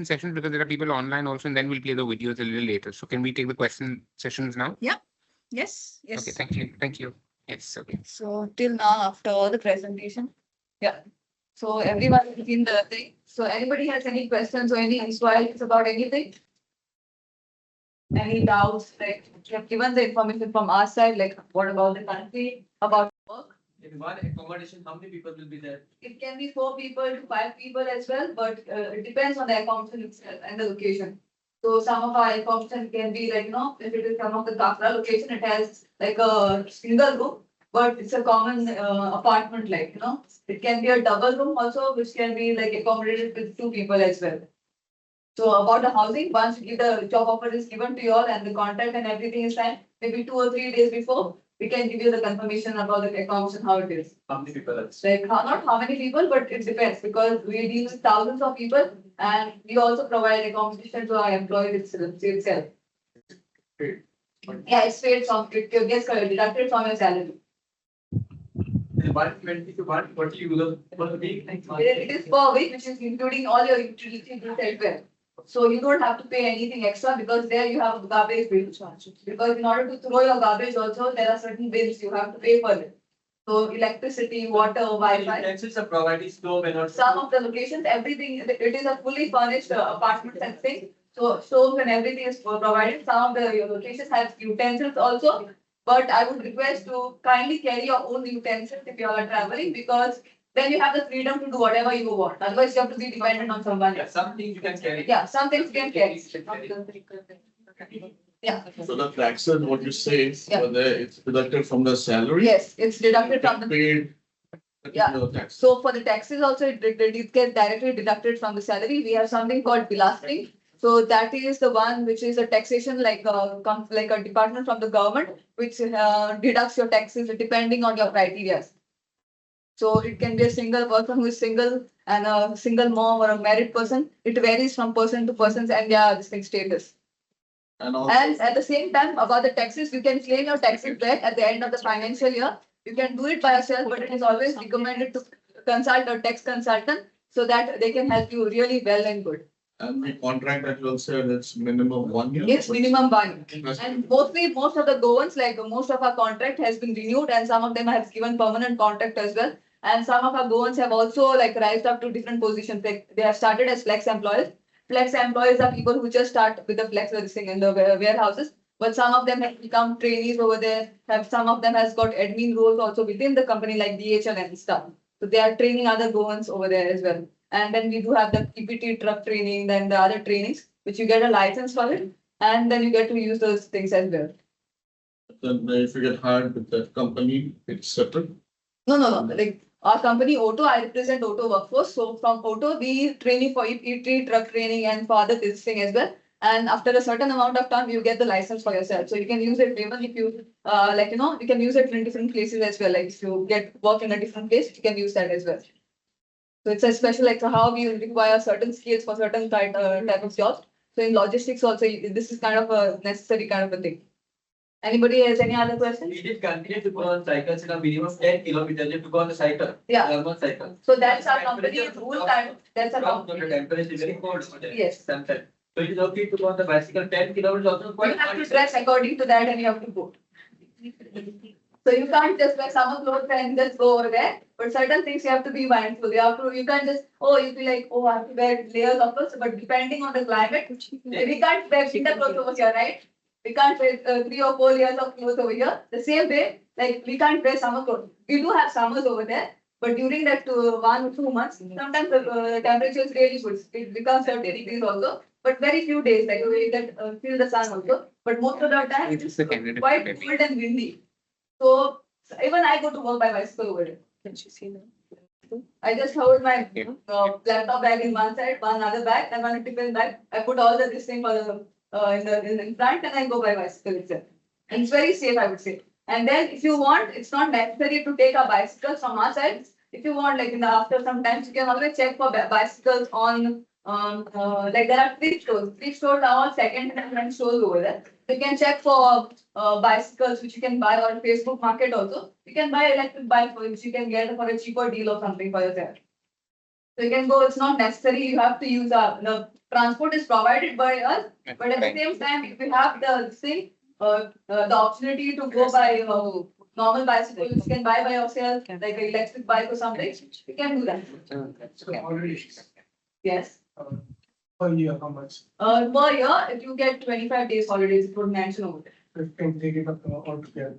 sessions because there are people online also, and then we'll play the videos a little later. So can we take the question sessions now? Yes. Yes. Okay, thank you. Thank you. Yes, okay. So till now, after all the presentation, yeah. So everyone has seen the thing. So anybody has any questions or any inquiries about anything? Any doubts? Like we have given the information from our side, like what about the country, about work? In one accommodation, how many people will be there? It can be 4 people to 5 people as well, but it depends on the accommodation itself and the location. So some of our accommodation can be like, if it is some of the Kafra location, it has like a single room, but it's a common apartment, like, it can be a double room also, which can be like accommodated with 2 people as well. So about the housing, once the job offer is given to you all and the contract and everything is signed, maybe 2 or 3 days before, we can give you the confirmation about the accommodation, how it is. How many people are Like not how many people, but it depends because we deal with thousands of people and we also provide accommodation to our employees itself. paid? Yeah, it's paid from, it gets deducted from your salary. 120 to 140 euros per week. It is per week, which is including all your utility bills as well. So you don't have to pay anything extra because there you have garbage bill charge. Because in order to throw your garbage also, there are certain bills you have to pay for it. So electricity, water, Wi-Fi. Utensils are provided, stove and all. Some of the locations, everything, it is a fully furnished apartment and thing. So stoves and everything is provided. Some of the locations have utensils also. But I would request to kindly carry your own utensils if you are traveling because then you have the freedom to do whatever you want. Otherwise, you have to be dependent on someone Yeah, else. some things you can carry. Yeah, some things you can carry. Yeah. So the taxes, what you say, Yeah. it's deducted from the salary? Yes, it's deducted from the. Paid Yeah. No tax. So for the taxes also, it gets directly deducted from the salary. We have something called belasting. So that is the one which is a taxation like like a department from the government, which deducts your taxes depending on your criteria. So it can be a single person who is single and a single mom or a married person. It varies from person to person and their distinct status. And also, And at the same time, about the taxes, you can claim your taxes back at the end of the financial year. You can do it by yourself, but it is always recommended to consult a tax consultant so that they can help you really well and good. and the contract that you also said it's minimum 1 year. It's minimum one. And mostly, most of the Goans, like most of our contract has been renewed and some of them have given permanent contract as well. And some of our Goans have also like rised up to different positions. Like they have started as flex employees. Flex employees are people who just start with the flex listing in the warehouses. But some of them have become trainees over there. Some of them has got admin roles also within the company like DHL and stuff. So they are training other Goans over there as well. And then we do have the PPT truck training, then the other trainings, which you get a license for it. And then you get to use those things as well. Then if you get hired with that company, it's separate. No. Like our company Auto, I represent Auto workforce. So from Auto, we train you for EPT truck training and for other this thing as well. And after a certain amount of time, you get the license for yourself. So you can use it even if you you can use it in different places as well. Like if you get work in a different place, you can use that as well. So it's a special like how we require certain skills for certain type of jobs. So in logistics also, this is kind of a necessary kind of a thing. Anybody has any other questions? We did continue to go on cycles in a minimum 10 kilometers to go on the cycle. Yeah. Normal cycle. So that's our company rule time. That's our From the company. temperature is very cold. Yes. Sometimes. So it is okay to go on the bicycle 10 kilometers also You quite. have to dress according to that and you have to go. So you can't just wear summer clothes and just go over there. But certain things you have to be mindful. You can't just, you feel like, I have to wear layers of clothes. But depending on the climate, we can't wear winter clothes over here, right? We can't wear 3 or 4 layers of clothes over here. The same way, like we can't wear summer clothes. We do have summers over there. But during that 1 or 2 months, sometimes the temperature is really good. It becomes 30 degrees also. But very few days, like we get feel the sun also. But most of the time, It's the candidate. quite cold and windy. So even I go to work by bicycle over there. Can she see now? I just hold my laptop bag in one side, one other bag, and one tiffin bag. I put all this thing for the in front, and I go by bicycle itself. And it's very safe, I would say. And then if you want, it's not necessary to take a bicycle from our side. If you want, like after some time, you can always check for bicycles on like there are thrift stores. Thrift stores are all second-hand stores over there. You can check for bicycles which you can buy on Facebook Market also. You can buy electric bike which you can get for a cheaper deal or something for yourself. So you can go. It's not necessary. You have to use the transport is provided by us, but at the same time, if you have the thing, the opportunity to go by normal bicycle, which you can buy by yourself, like an electric bike or something, you can do that. So already. Yes. Per year, how much? Per year, if you get 25 days holidays, it would mention over there. If can take it up altogether.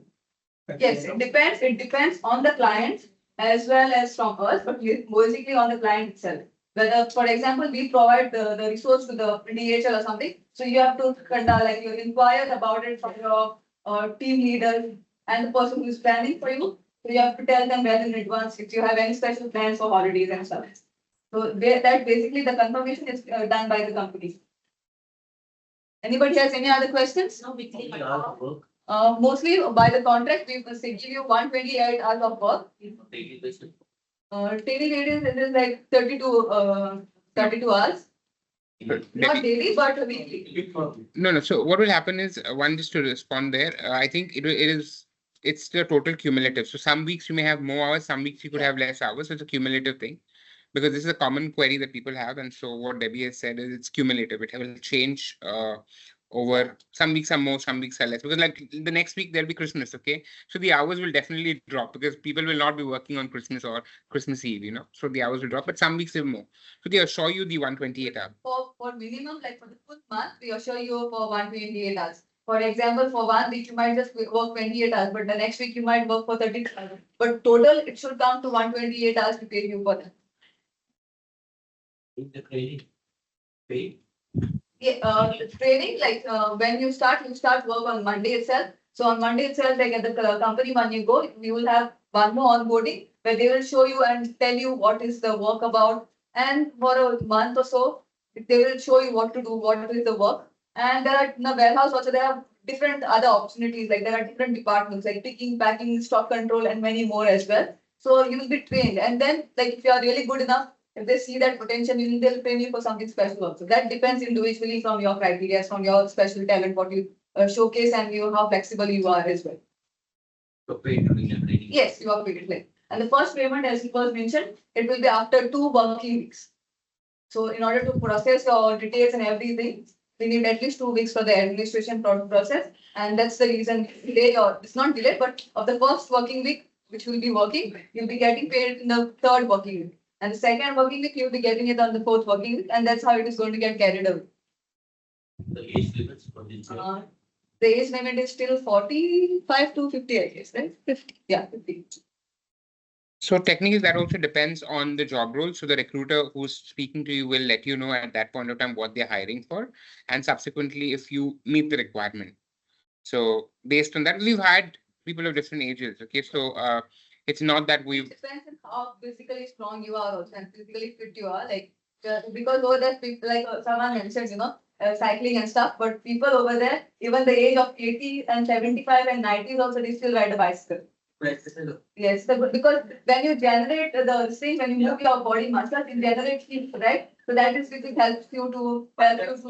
Yes, it depends. It depends on the client as well as from us, but basically on the client itself. Whether, for example, we provide the resource to the DHL or something, so you have to like you inquire about it from your team leader and the person who is planning for you. So you have to tell them well in advance if you have any special plans for holidays and stuff. So that basically the confirmation is done by the company. Anybody has any other questions? No, we take Mostly by the contract, we will say give you 128 hours of work. Daily basis, it is like 32 hours. Not daily, but weekly. No. So what will happen is one just to respond there. I think it's the total cumulative. So some weeks you may have more hours, some weeks you could have less hours. So it's a cumulative thing. Because this is a common query that people have, and so what Debbie has said is it's cumulative. It will change over some weeks are more, some weeks are less. Because like the next week there'll be Christmas, okay? So the hours will definitely drop because people will not be working on Christmas or Christmas Eve, So the hours will drop, but some weeks are more. So they assure you the 128 hours. For minimum, like for the full month, we assure you for 128 hours. For example, for 1 week you might just work 28 hours, but the next week you might work for 30 hours. But total it should come to 128 hours to pay you for that. In the training. Pay. Yeah, training, like when you start work on Monday itself. So on Monday itself, like at the company when you go, you will have one more onboarding where they will show you and tell you what is the work about. And for a month or so, they will show you what to do, what is the work. And there are in the warehouse also there are different other opportunities, like there are different departments like picking, packing, stock control, and many more as well. So you will be trained, and then like if you are really good enough, if they see that potential, they'll train you for something special also. That depends individually from your criteria, from your special talent, what you showcase, and you how flexible you are as well. Yes, you are paid like. And the first payment, as it was mentioned, it will be after 2 working weeks. So in order to process your details and everything, we need at least 2 weeks for the administration process. And that's the reason delay or it's not delayed, but of the first working week, which will be working, you'll be getting paid in the 3rd working week. And the 2nd working week, you'll be getting it on the 4th working week. And that's how it is going to get carried away. The age limits for the The age limit is still 45 to 50, I guess, right? 50. Yeah, 50. So technically that also depends on the job role. So the recruiter who's speaking to you will let you know at that point of time what they're hiring for, and subsequently if you meet the requirement. So based on that, we've had people of different ages. Okay, so it's not that we've. It depends on how physically strong you are also and physically fit you are. Like because over there, people like someone mentioned, cycling and stuff. But people over there, even the age of 80 and 75 and 90s also, they still ride a bicycle. Yes, because when you generate the thing, when you move your body muscles, it generates heat, right? So that is which helps you to It's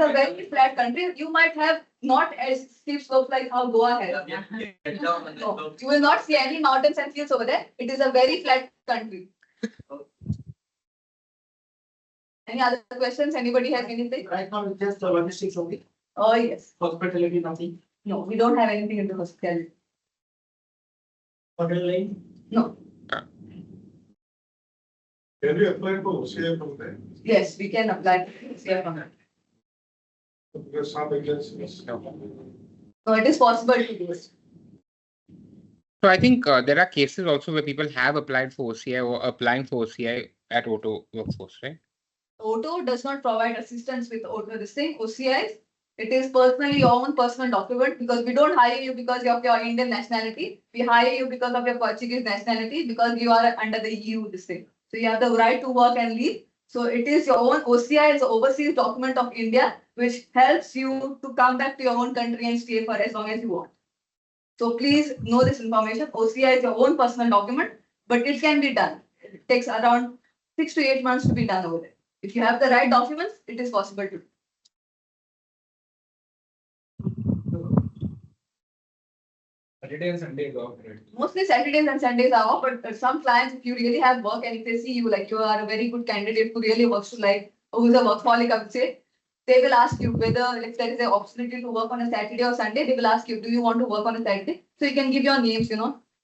a very flat country. You might have not as steep slopes like how Goa has. No, you will not see any mountains and hills over there. It is a very flat country. Any other questions? Anybody has anything? Right now, it's just the logistics only. Oh, yes. Hospitality, nothing. No, we don't have anything in the hospitality. Hotel lane. No. Can you apply for OCI from there? Yes, we can apply. Because some agencies. No, it is possible to do it. So I think there are cases also where people have applied for OCI or applying for OCI at Auto Workforce, right? Auto does not provide assistance with auto this thing. OCI, it is personally your own personal document because we don't hire you because of your Indian nationality. We hire you because of your Portuguese nationality because you are under the EU this thing. So you have the right to work and leave. So it is your own OCI, it's an overseas document of India, which helps you to come back to your own country and stay for as long as you want. So please know this information. OCI is your own personal document, but it can be done. It takes around 6 to 8 months to be done over there. If you have the right documents, it is possible to do. Saturday and Sunday is off, right? Mostly Saturdays and Sundays are off, but some clients, if you really have work and if they see you like you are a very good candidate who really works to like, who's a workaholic, I would say, they will ask you whether if there is an opportunity to work on a Saturday or Sunday, they will ask you, do you want to work on a Saturday? So you can give your names,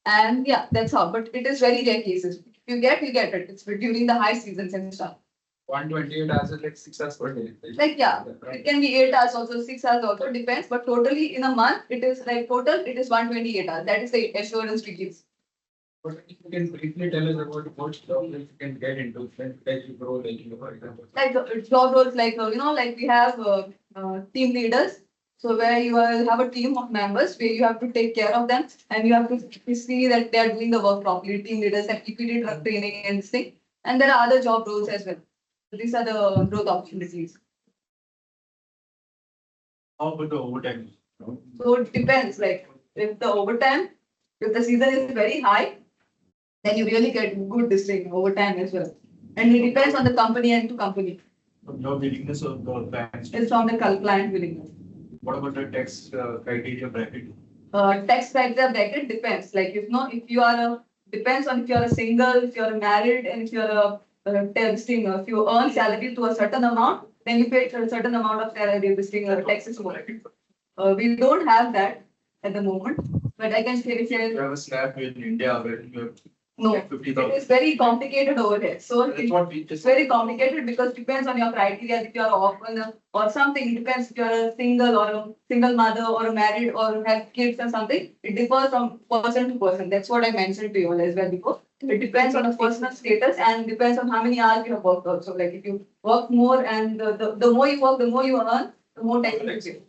and yeah, that's how. But it is very rare cases. If you get it. It's during the high seasons and stuff. 128 hours is like 6 hours per day. Like, yeah, it can be 8 hours also, 6 hours also, depends. But totally in a month, it is like total, it is 128 hours. That is the assurance we give. But if you can briefly tell us about what job you can get into, as you grow, like, for example. Like job roles, like, like we have team leaders. So where you have a team of members where you have to take care of them and you have to see that they are doing the work properly. Team leaders and EPD drug training and this thing. And there are other job roles as well. So these are the growth opportunities. How about the overtime? So it depends. Like if the overtime, if the season is very high, then you really get good this thing overtime as well. And it depends on the company and to company. Your willingness of the clients. It's from the client willingness. What about the tax criteria bracket? Tax criteria bracket depends. Like if you are depends on if you are a single, if you are married, and if you are if you earn salary to a certain amount, then you pay a certain amount of salary. Taxes more. We don't have that at the moment, but I can say You have a slab in India where you have no, 50,000. it is very complicated over here. So That's what we it's just. very complicated because it depends on your criteria. If you are orphan or something, it depends if you are a single or a single mother or a married or have kids or something. It differs from person to person. That's what I mentioned to you all as well before. It depends on the personal status and depends on how many hours you have worked also. Like if you work more and the more you work, the more you earn, the more tax you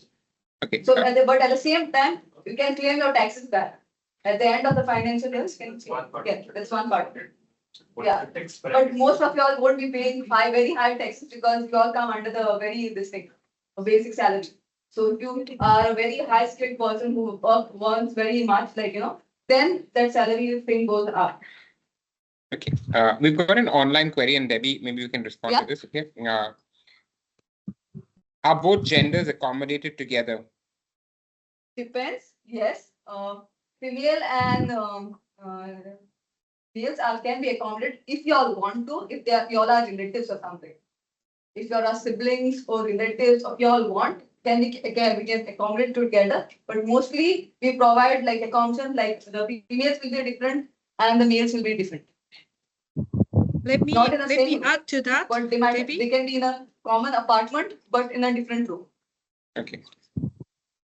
pay. Okay. So, but at the same time, you can claim your taxes back. At the end of the financial year, you can yeah, that's one part. Yeah, but most of y'all won't be paying very high taxes because you all come under the this thing, a basic salary. So if you are a very high skilled person who earns very much, like, then that salary thing goes up. Okay. We've got an online query, and Debbie, maybe you can respond to this. Okay. Are both genders accommodated together? Depends. Yes. Female and males can be accommodated if you all want to, if you all are relatives or something. If you are siblings or relatives, or you all want, we can accommodate together. But mostly we provide like accommodation, like the females will be different and the males will be different. Let me Not in the same room, add to that. but they can be in a common apartment, but in a different room. Okay.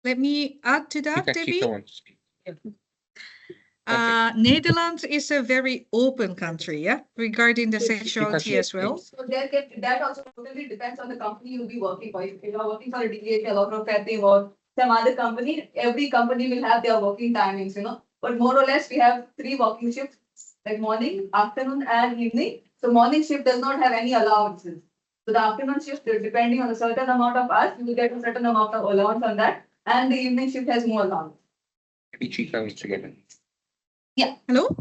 Let me add to that, Debbie. Chika wants to speak. Netherlands is a very open country, yeah, regarding the sexuality as well. So that also totally depends on the company you'll be working for. If you are working for a DHL or a Fairthing or some other company, every company will have their working timings, But more or less, we have 3 working shifts, like morning, afternoon, and evening. So morning shift does not have any allowances. So the afternoon shift, depending on a certain amount of hours, you will get a certain amount of allowance on that. And the evening shift has more allowance. Maybe Chika wants to get in. Yeah. Hello?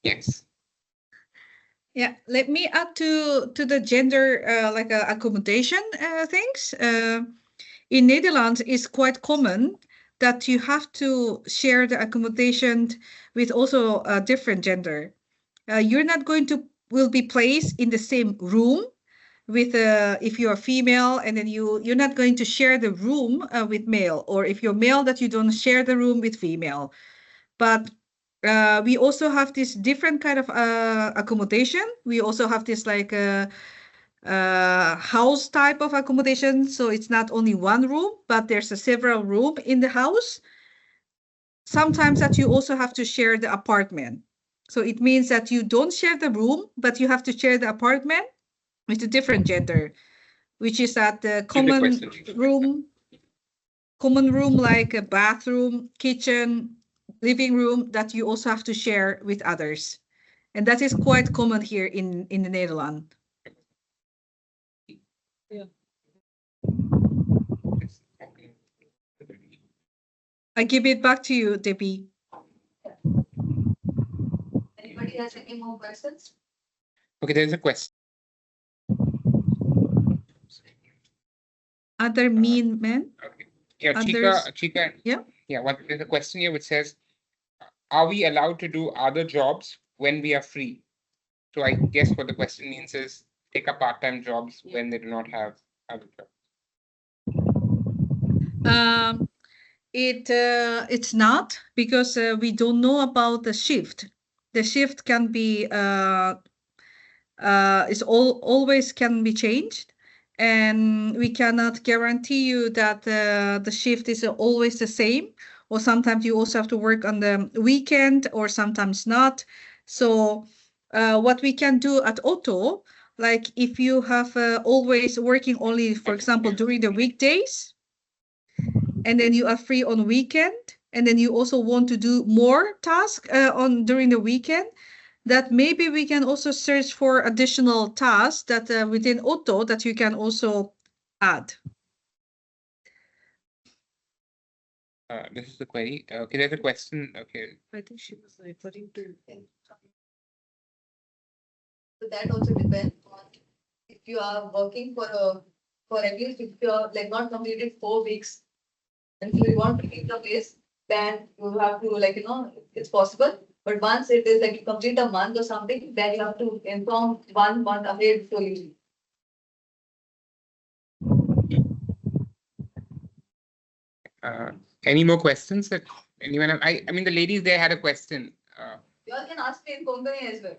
Yes. Yeah, let me add to the gender accommodation things. In Netherlands, it's quite common that you have to share the accommodation with also a different gender. You're not will be placed in the same room with if you're female, and then you're not going to share the room with male, or if you're male, that you don't share the room with female. But we also have this different kind of accommodation. We also have this like house type of accommodation. So it's not only one room, but there's a several room in the house. Sometimes that you also have to share the apartment. So it means that you don't share the room, but you have to share the apartment with a different gender, which is that the common room like a bathroom, kitchen, living room that you also have to share with others. And that is quite common here in the Netherlands. Yeah. I give it back to you, Debbie. Anybody has any more questions? Okay, there's a question. Other mean men? Okay. Yeah, Others- Chika. Yeah. Yeah, there's a question here which says, are we allowed to do other jobs when we are free? So I guess what the question means is take up part-time jobs when they do not have other jobs. It's not, because we don't know about the shift. The shift can be always can be changed, and we cannot guarantee you that the shift is always the same, or sometimes you also have to work on the weekend or sometimes not. So what we can do at Otto, like if you have always working only, for example, during the weekdays, and then you are free on weekend, and then you also want to do more tasks during the weekend, that maybe we can also search for additional tasks that within Otto that you can also add. This is the query. Okay, there's a question. Okay. I think she was referring to. So that also depends on if you are working for at least if you are like not completed 4 weeks, and if you want to keep the place, then you have to it's possible. But once it is like you complete a month or something, then you have to inform 1 month ahead before you leave. Any more questions that anyone have? I mean, the ladies there had a question. You all can ask me in Konkani as well.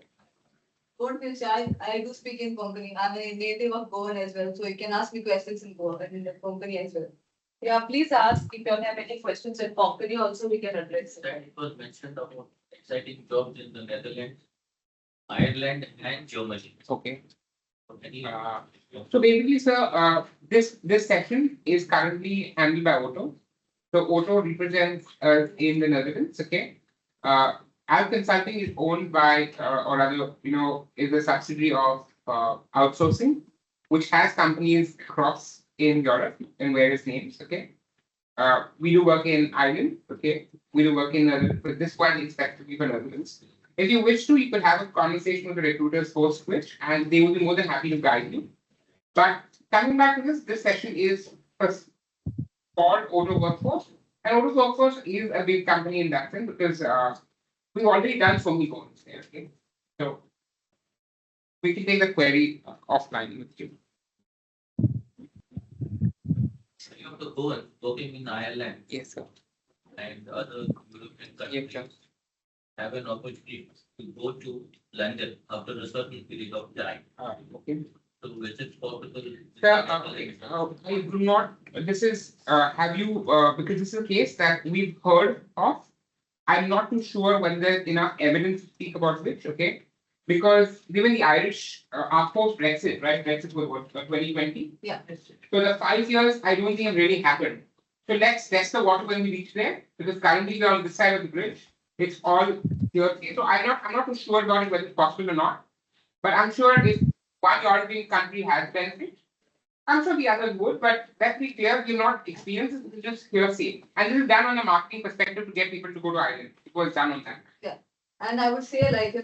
Don't feel shy. I do speak in Konkani. I'm a native of Goan as well, so you can ask me questions in Konkani as well. Yeah, please ask if you have any questions in Konkani also, we can address it. It was mentioned about exciting jobs in the Netherlands, Ireland, and Germany. Okay. So basically, sir, this session is currently handled by Otto. So Otto represents in the Netherlands. Okay. Alp Consulting is owned by, or rather, is a subsidiary of outsourcing, which has companies across in Europe in various names. Okay. We do work in Ireland. Okay. We do work in Netherlands, but this one is specifically for Netherlands. If you wish to, you could have a conversation with the recruiters post which, and they will be more than happy to guide you. But coming back to this session is first called Auto Workforce. And Auto Workforce is a big company in that sense because we've already done so many goals there. Okay? So we can take the query offline with you. So you have to go and working in Ireland Yes, sir. and other European Yep, countries have an opportunity to go to London after a certain period of time. Okay. So is it possible? Sir, I do not. This is. Have you? Because this is a case that we've heard of. I'm not too sure whether there's enough evidence to speak about which. Okay. Because given the Irish are post Brexit, right? Brexit was what 2020. Yeah. So the 5 years, I don't think have really happened. So let's test the water when we reach there, because currently we're on this side of the bridge. It's all here. So I'm not too sure about it whether it's possible or not. But I'm sure if one European country has benefits, I'm sure the others would. But let's be clear, we're not experienced. This is just hearsay, and this is done on a marketing perspective to get people to go to Ireland. It was done on that. Yeah. And I would say, like,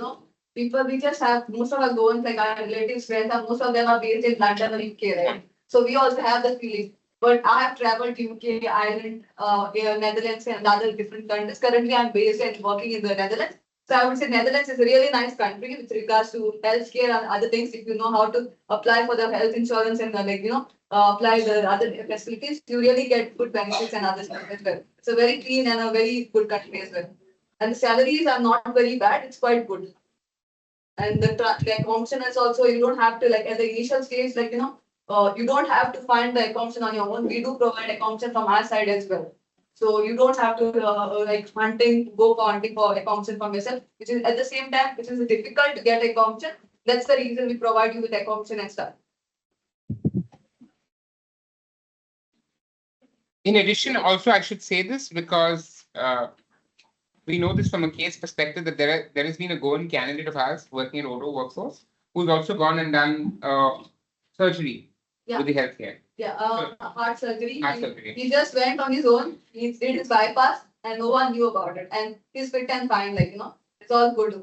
people, we just have most of our Goans, like our relatives, friends, and most of them are based in London or UK, right? So we also have the feeling. But I have traveled to UK, Ireland, Netherlands, and other different countries. Currently, I'm based and working in the Netherlands. So I would say Netherlands is a really nice country with regards to healthcare and other things. If you know how to apply for the health insurance and apply the other facilities, you really get good benefits and other stuff as well. It's a very clean and a very good country as well. And the salaries are not very bad. It's quite good. And the accommodation is also, you don't have to, like at the initial stage, you don't have to find the accommodation on your own. We do provide accommodation from our side as well. So you don't have to go hunting for accommodation from yourself, which is at the same time, which is difficult to get accommodation. That's the reason we provide you with accommodation and stuff. In addition, also I should say this because we know this from a case perspective that there has been a Goan candidate of ours working at Auto Workforce who's also gone and done surgery with the healthcare. Yeah, heart surgery. Heart surgery. He just went on his own. He did his bypass, and no one knew about it. And he's fit and fine, it's all good.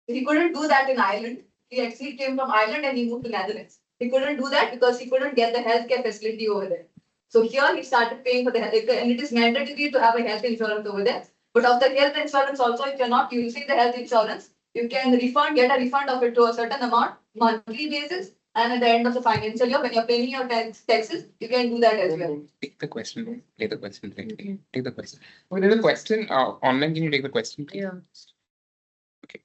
He couldn't do that in Ireland. He actually came from Ireland and he moved to Netherlands. He couldn't do that because he couldn't get the healthcare facility over there. So here he started paying for the health, and it is mandatory to have a health insurance over there. But of the health insurance also, if you're not using the health insurance, you can get a refund of it to a certain amount, monthly basis. And at the end of the financial year, when you're paying your taxes, you can do that as well. Take the question. Take the question. Take the question. Okay, there's a question online. Can you take the question, please? Yeah. Okay.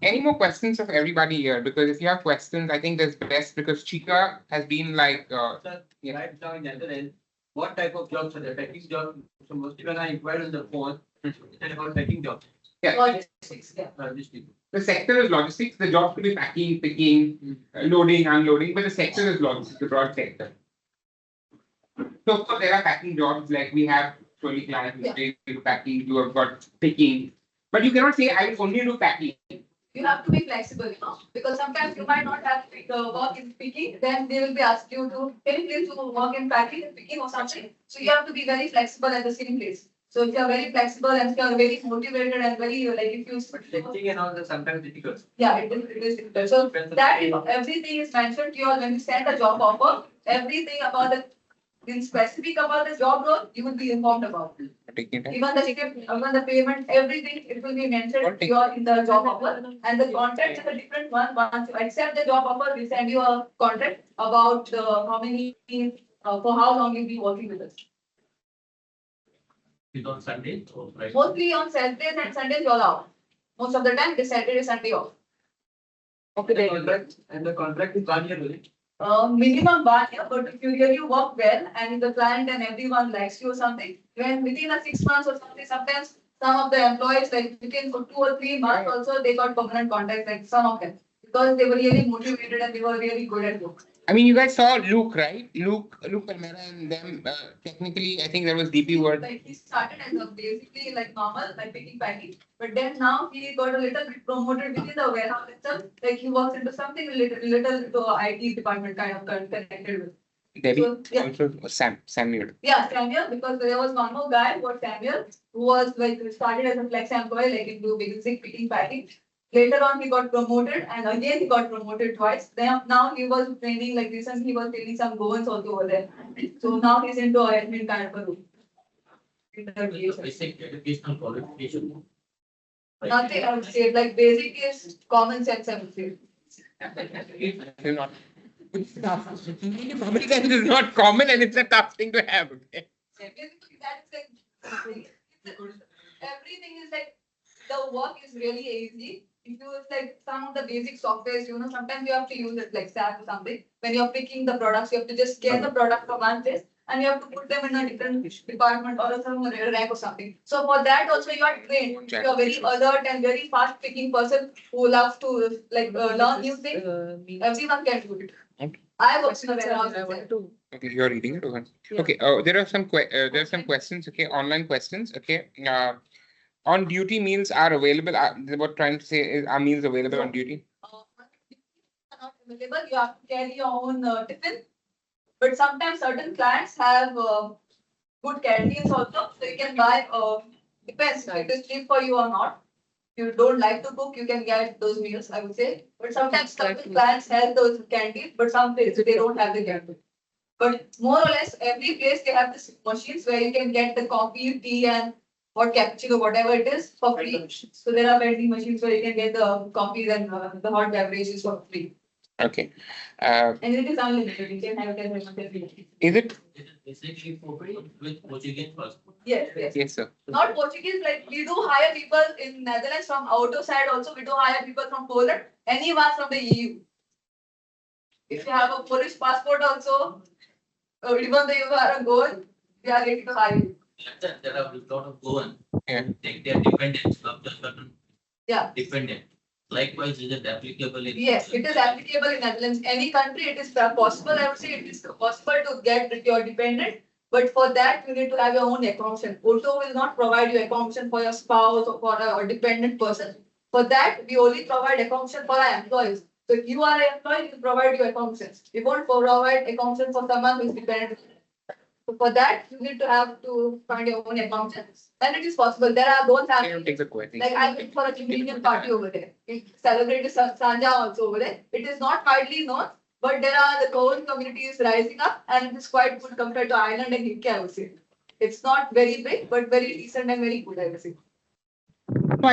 Any more questions of everybody here? Because if you have questions, I think that's best because Chika has been like. Sir, right now in Netherlands, what type of jobs are there? Packing jobs. So mostly when I inquired on the phone, it's about packing jobs. Yeah. Logistics, yeah. Logistics. The sector is logistics. The job could be packing, picking, loading, unloading, but the sector is logistics, the broad sector. So of course there are packing jobs like we have surely clients who do packing, you have got picking, but you cannot say I will only do packing. You have to be flexible, because sometimes you might not have to work in picking, then they will be asked you to, can you please work in packing and picking or something. So you have to be very flexible at the same place. So if you are very flexible and if you are very motivated and very if you Stitching and all that sometimes difficult. Yeah, it is difficult. So that everything is mentioned to you when you send a job offer. Everything about in specific about the job role, you will be informed about it. Even the script, even the payment, everything, it will be mentioned to you in the job offer. And the contract is a different one. Once you accept the job offer, we send you a contract about how many for how long you'll be working with us. On Sundays or Friday? Mostly on Saturdays and Sundays you're out. Most of the time it is Saturday, Sunday off. Okay, and the contract is 1 year only. Minimum 1 year, but if you really work well and if the client and everyone likes you or something, when within a 6 months or something, sometimes some of the employees like within for 2 or 3 months also they got permanent contracts, like some of them. because they were really motivated and they were really good at work. I mean, you guys saw Luke, right? Luke Palmera and them. Technically, I think there was DP Word. Like he started as a basically like normal, like picking packing, but then now he got a little bit promoted within the warehouse itself. Like he works into something little to IT department kind of connected with. Debbie So, yeah. also Samuel. Yeah, Samuel, because there was one more guy, was Samuel, who was like started as a flex employee, like into basic picking packing. Later on, he got promoted, and again he got promoted twice. Then now he was training, like recently he was training some Goans also over there. So now he's into admin kind of a role. Basic educational qualification. Nothing I would say, like basic is common sense, I would say. Not. Public health is not common and it's a tough thing to have. Okay? Yeah, basically that's like everything is like the work is really easy. If you like some of the basic softwares, sometimes you have to use it like SAP or something. When you're picking the products, you have to just get the product from one place and you have to put them in a different department or some rack or something. So for that also you are trained. You are very alert and very fast picking person who loves to like learn new things. Everyone can do it. Okay. I work in a warehouse. Okay, you're reading it. Okay. Yeah. Okay. There are some questions. Okay, online questions. Okay. On duty meals are available. What trying to say is are meals available on duty? Not available. You have to carry your own tiffin. But sometimes certain clients have good canteens also, so you can buy. Depends if it is cheap for you or not. If you don't like to cook, you can get those meals, I would say. But sometimes certain clients have those canteens, but some places they don't have the canteen. But more or less every place they have this machines where you can get the coffee, tea, and hot cappuccino, whatever it is, for free. So there are vending machines where you can get the coffees and the hot beverages for free. Okay. And it is unlimited. You can have it as much as you want. Is it? It is basically for free with Portuguese passport. Yes, yes. Yes, sir. Not Portuguese, like we do hire people in Netherlands from auto side also. We do hire people from Poland, anyone from the EU. If you have a Polish passport also, even though you are a Goan, we are ready to hire you. There are a lot of Goan. Yeah. Take their dependents of the certain Yeah. dependent. Likewise, is it applicable in? Yes, it is applicable in Netherlands. Any country, it is possible. I would say it is possible to get your dependent. But for that, you need to have your own accommodation. Auto will not provide you accommodation for your spouse or for a dependent person. For that, we only provide accommodation for our employees. So if you are an employee, we will provide you accommodation. We won't provide accommodation for someone who is dependent. So for that, you need to find your own accommodation. Then it is possible. There are those Can you families. take the question? Like I went for a communion party over there. We celebrated Sanja also over there. It is not widely known, but there are the Goan community is rising up and it is quite good compared to Ireland and UK, I would say. It's not very big, but very decent and very good, I would say. No,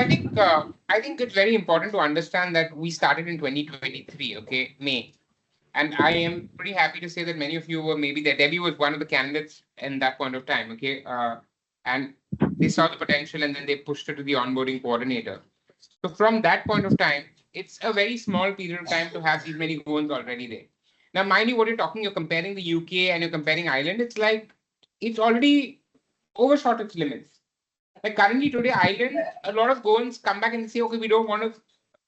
I think it's very important to understand that we started in 2023, okay, May. And I am pretty happy to say that many of you were maybe there. Debbie was one of the candidates in that point of time, okay? And they saw the potential and then they pushed her to the onboarding coordinator. So from that point of time, it's a very small period of time to have these many goals already there. Now, mind you, what you're talking, you're comparing the UK and you're comparing Ireland. It's like, it's already overshot its limits. Like currently today, Ireland, a lot of goals come back and say, okay, we don't want to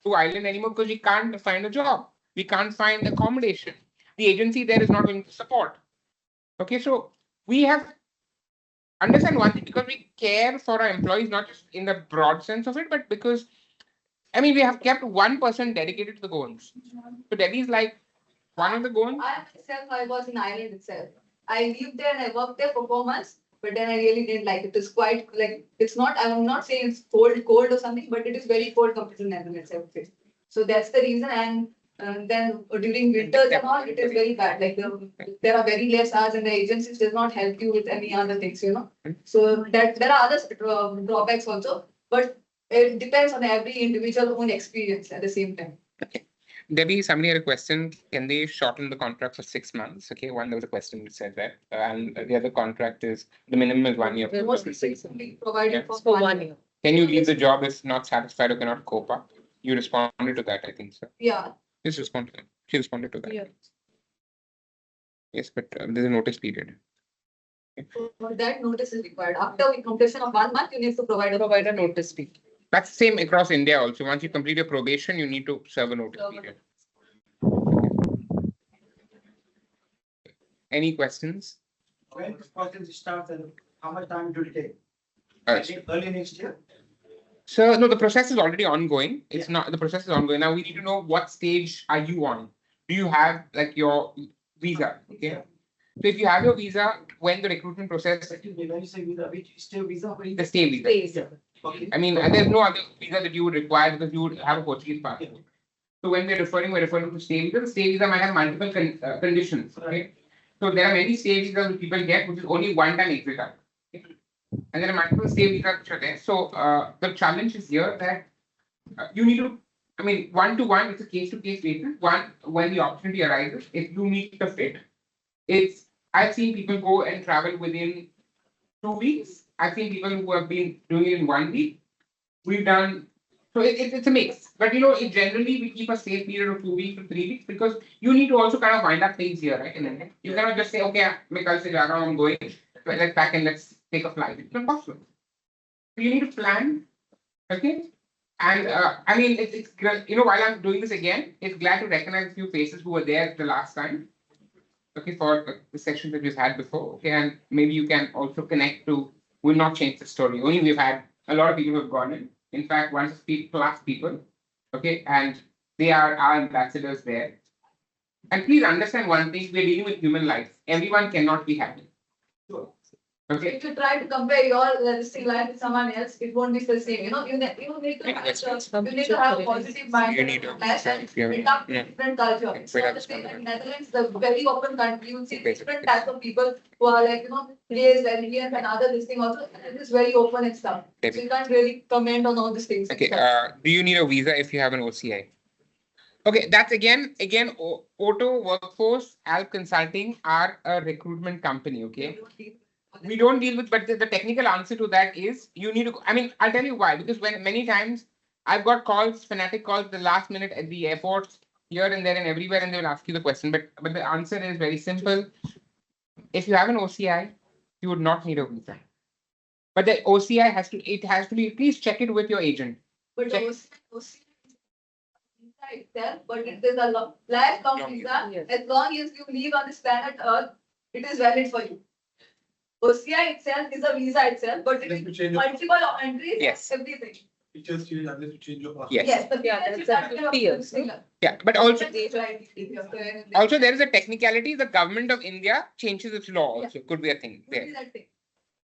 do Ireland anymore because we can't find a job. We can't find accommodation. The agency there is not willing to support. Okay, so we have understand one thing, because we care for our employees, not just in the broad sense of it, but because, I mean, we have kept 1% dedicated to the Goans. So Debbie is like one of the Goans. I was in Ireland itself. I lived there and I worked there for 4 months, but then I really didn't like it. It's quite like, it's not, I'm not saying it's cold or something, but it is very cold compared to Netherlands, I would say. So that's the reason. And then during winters and all, it is very bad. Like there are very less hours and the agencies does not help you with any other things, So that there are other drawbacks also, but it depends on every individual own experience at the same time. Okay. Debbie, somebody had a question. Can they shorten the contract for 6 months? Okay, one, there was a question which said that. And the other contract is, the minimum is 1 year. Most recently provided Yeah. for 1 year. Can you leave the job if not satisfied or cannot cope up? You responded to that, I think so. Yeah. Just respond to that. She responded to that. Yeah. Yes, but there's a notice period. For that notice is required. After completion of 1 month, you need to provide a Provide a notice fee. That's the same across India also. Once you complete your probation, you need to serve a notice period. Any questions? When this process starts and how much time it will take? Uh, Early next year? So no, the process is already ongoing. It's not, the process is ongoing. Now we need to know what stage are you on? Do you have like your visa? Okay. So if you have your visa, when the recruitment process, When you say visa, which state visa? the stay visa. Okay. I mean, there's no other visa that you would require because you would have a Portuguese passport. So when we're referring to stay visa. The stay visa might have multiple conditions. Okay. So there are many stay visas that people get, which is only one time exit out. Okay? And there are multiple stay visas which are there. So the challenge is here that you need to, I mean, one-to-one, it's a case-to-case basis. One, when the opportunity arises, if you meet the fit, I've seen people go and travel within 2 weeks. I've seen people who have been doing it in 1 week. We've done, so it's a mix. But generally we keep a safe period of 2 weeks to 3 weeks because you need to also kind of wind up things here, right? And then you cannot just say, okay, I'm going, let's pack and let's take a flight. It's not possible. You need to plan, okay? And I mean, it's while I'm doing this again, it's glad to recognize a few faces who were there the last time. Okay, for the session that we've had before. Okay, and maybe you can also connect to, will not change the story. Only we've had a lot of people who have gone in. In fact, 150+ people. Okay, and they are our ambassadors there. And please understand one thing, we're dealing with human life. Everyone cannot be happy. Sure. Okay. If you try to compare your listing life with someone else, it won't be the same. You need to have a positive mind. You need to and become different culture. It's not the same. In Netherlands, the very open country, you will see different types of people who are like, gays, lesbians, and other listing also. It is very open and stuff. So you can't really comment on all these things. Okay. Do you need a visa if you have an OCI? Okay, that's again, Auto Workforce, Alp Consulting are a recruitment company. Okay. We don't deal with, but the technical answer to that is you need to, I mean, I'll tell you why, because when many times I've got calls, fanatic calls the last minute at the airports, here and there and everywhere, and they'll ask you the question. But the answer is very simple. If you have an OCI, you would not need a visa. But the OCI has to be, please check it with your agent. But the OCI itself, but it is a lifelong visa. Yes. As long as you live on this planet Earth, it is valid for you. OCI itself is a visa itself, but it is multiple entries, Yes. everything. Features change unless you change your passport. Yes. The features that's you have a to fear. Yeah, but also Also, there is a technicality. The government of India changes its law also. Could be a thing there.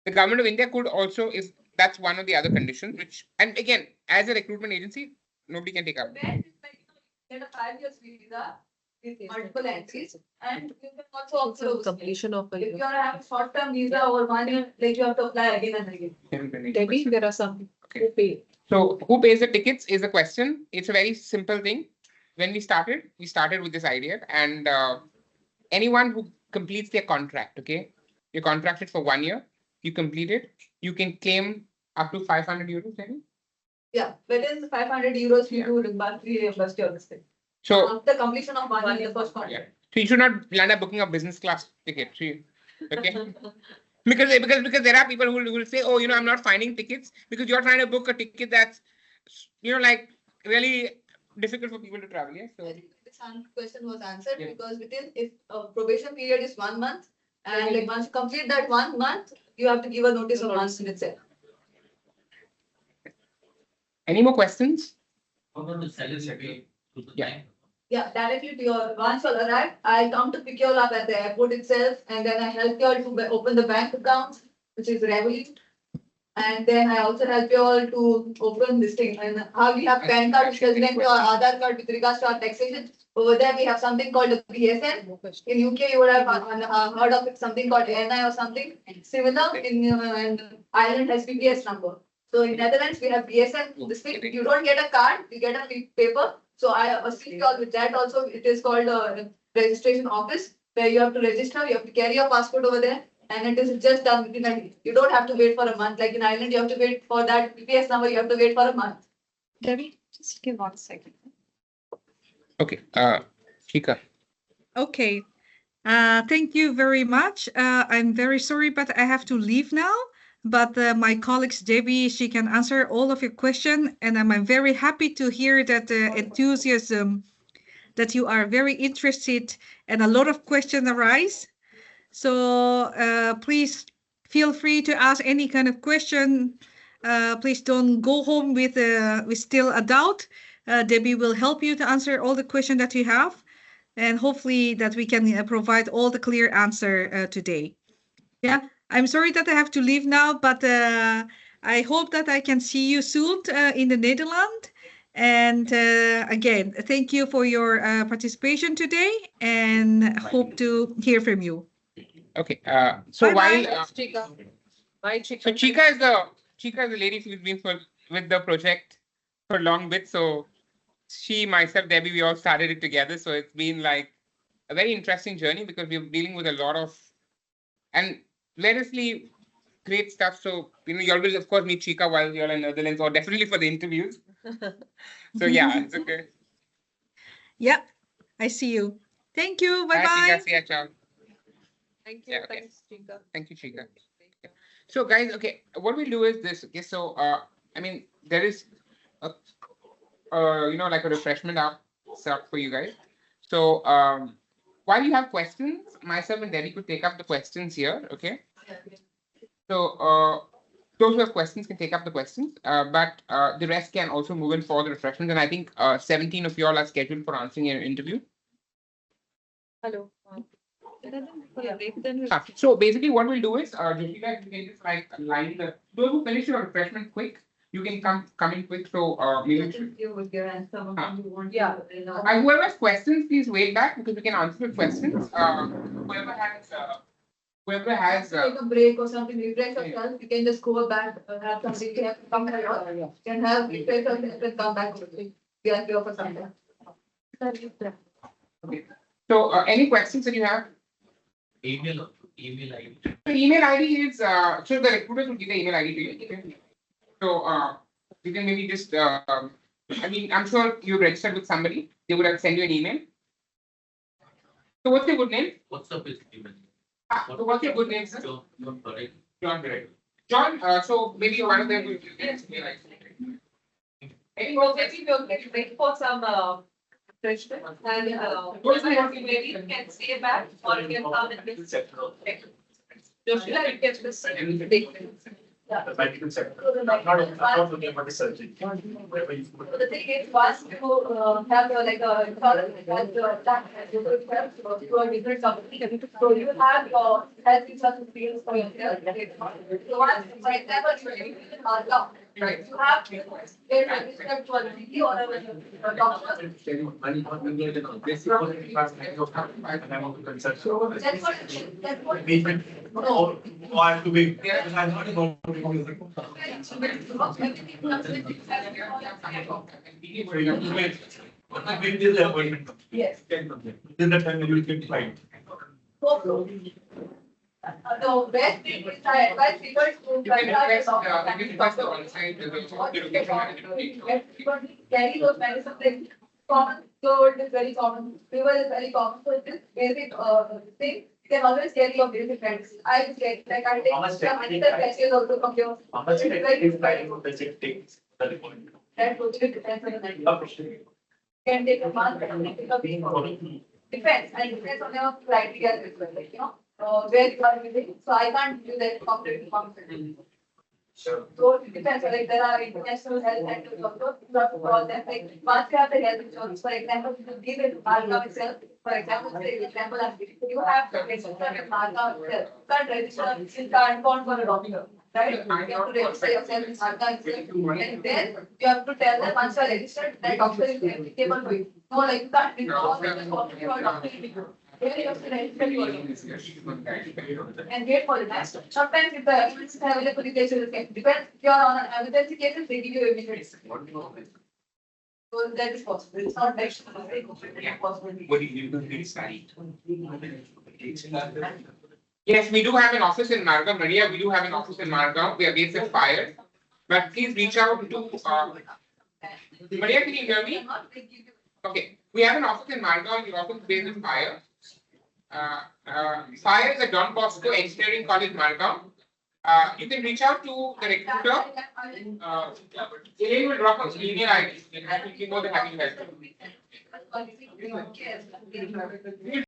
The government of India could also, if that's one of the other conditions, which, and again, as a recruitment agency, nobody can take out. Get a 5 years visa with multiple entries, and you can also upload Completion of If you have a short-term visa or 1 year, like you have to apply again and again. Debbie, there are some who pay. So who pays the tickets is the question. It's a very simple thing. When we started with this idea, and anyone who completes their contract, okay, you're contracted for 1 year, you complete it, you can claim up to 500 euros, maybe? Yeah, within the 500 euros, you do reimburse your mistake. So, After completion of 1 year, the first contract. yeah. So you should not land up booking a business class ticket. Okay. Because there are people who will say, oh, I'm not finding tickets because you're trying to book a ticket that's, like really difficult for people to travel. Yeah. So I think this question was answered because if probation period is 1 month, and like once you complete that 1 month, you have to give a notice of once in itself. Any more questions? How about the salary pay to the bank? Yeah, directly to your, once you arrive, I come to pick you all up at the airport itself, and then I help you all to open the bank account, which is Revolut. And then I also help you all to open this thing. And how we have PAN card, which is linked to our Aadhaar card with regards to our taxation. Over there, we have something called the BSN. In UK, you would have heard of it, something called NI or something similar. In Ireland has BPS number. So in Netherlands, we have BSN. This thing, you don't get a card, you get a paper. So I assist you all with that also. It is called a registration office where you have to register, you have to carry your passport over there. And it is just done within a day. You don't have to wait for a month. Like in Ireland, you have to wait for that BPS number, you have to wait for a month. Debbie, just give 1 second. Okay. Shika. Okay. Thank you very much. I'm very sorry, but I have to leave now. but my colleagues Debbie, she can answer all of your questions, and I'm very happy to hear that enthusiasm, that you are very interested, and a lot of questions arise. So please feel free to ask any kind of question. Please don't go home with still a doubt. Debbie will help you to answer all the questions that you have, and hopefully that we can provide all the clear answer today. Yeah, I'm sorry that I have to leave now, but I hope that I can see you soon in the Netherlands. And again, thank you for your participation today, and hope to hear from you. Okay. So Bye-bye. while Chika. Bye, Chika. so Chika is the lady who's been with the project for a long bit. So she, myself, Debbie, we all started it together. So it's been like a very interesting journey because we're dealing with a lot of and variously great stuff. So you all will of course meet Chika while you're in Netherlands, or definitely for the interviews. So yeah, it's okay. Yeah, I see you. Thank you. Bye, Bye-bye. Chika. See ya, ciao. Thank you. Yeah, okay. Thanks, Chika. Thank you, Chika. So guys, okay, what we'll do is this. Okay, so I mean, there is a like a refreshment app set up for you guys. So while you have questions, myself and Debbie could take up the questions here. Okay. So those who have questions can take up the questions, but the rest can also move in for the refreshments. And I think 17 of you all are scheduled for answering your interview. Hello. So basically, what we'll do is, you guys can just like line the those who finish your refreshment quick, you can come in quick. So maybe Yeah. and whoever has questions, please wait back because we can answer the questions. Whoever has Take a break or something, refresh yourself, you can just go back, have something, you have to come here, you can have refresh yourself and come back. We are here for something. okay. So any questions that you have? Email ID. The email ID is so the recruiters will give the email ID to you. So you can maybe just I mean, I'm sure you registered with somebody. They would have sent you an email. So what's your good name? What's up with email? So what's your good name, sir? John, correct. John, correct. John, so maybe one of them will give you email ID. Any more questions? We'll wait for some refreshment and maybe you can stay back or you can come and visit. Joshua, you get this. The medical sector. Not looking for the surgery. Wherever you put. So the thing is, once you have like a insurance, and you are different company, so you have your health insurance fields for yourself. So once, for example, you are living in Malta, right? You have to get registered to a GP or a doctor. Money not being able to this is what it was like of time, and I want to consult. That's what it is. That's what it is. Or I have to be. I'm not going to be. Everything comes with So you have to wait. What I wait till the appointment. Yes. Till the time you will get flight. The best thing is I advise people to You can request the on-site carry those medicines. Common cold is very common, fever is very common. So this basic thing, you can always carry your basic medicine. I just get like I take How much some technique medical patches also from your. How much It's it very is time does it take the report? That totally depends on the medical. Can take a month, can take a week. Depends, and depends on your criteria as well, like, where you are living. So I can't do that completely. Sure. So it depends, like there are international health centers also, you have to call them, like once you have the health insurance, for example, if you give it Marga itself, for example, say example I'm giving, you have to register with Marga itself, you can't register, you can't go for a doctor, right? You have to register yourself with Marga itself, and then you have to tell them once you are registered, that doctor is applicable to you. No, like you can't, doctor. Here you have to register your and wait for the next. Sometimes if the evidence is available, they should depends. If you are on an emergency cases, they give you immediate. So that is possible. It's not like possible. What do you do inside? Yes, we do have an office in Margam, Maria. We do have an office in Margam. We are based at Fire. But please reach out to Maria, can you hear me? Okay. We have an office in Margam. The office is based in Fire. Fire is at Don Bosco Engineering College, Margam. You can reach out to the recruiter. Elaine will drop us email ID. You can more than happy to help you.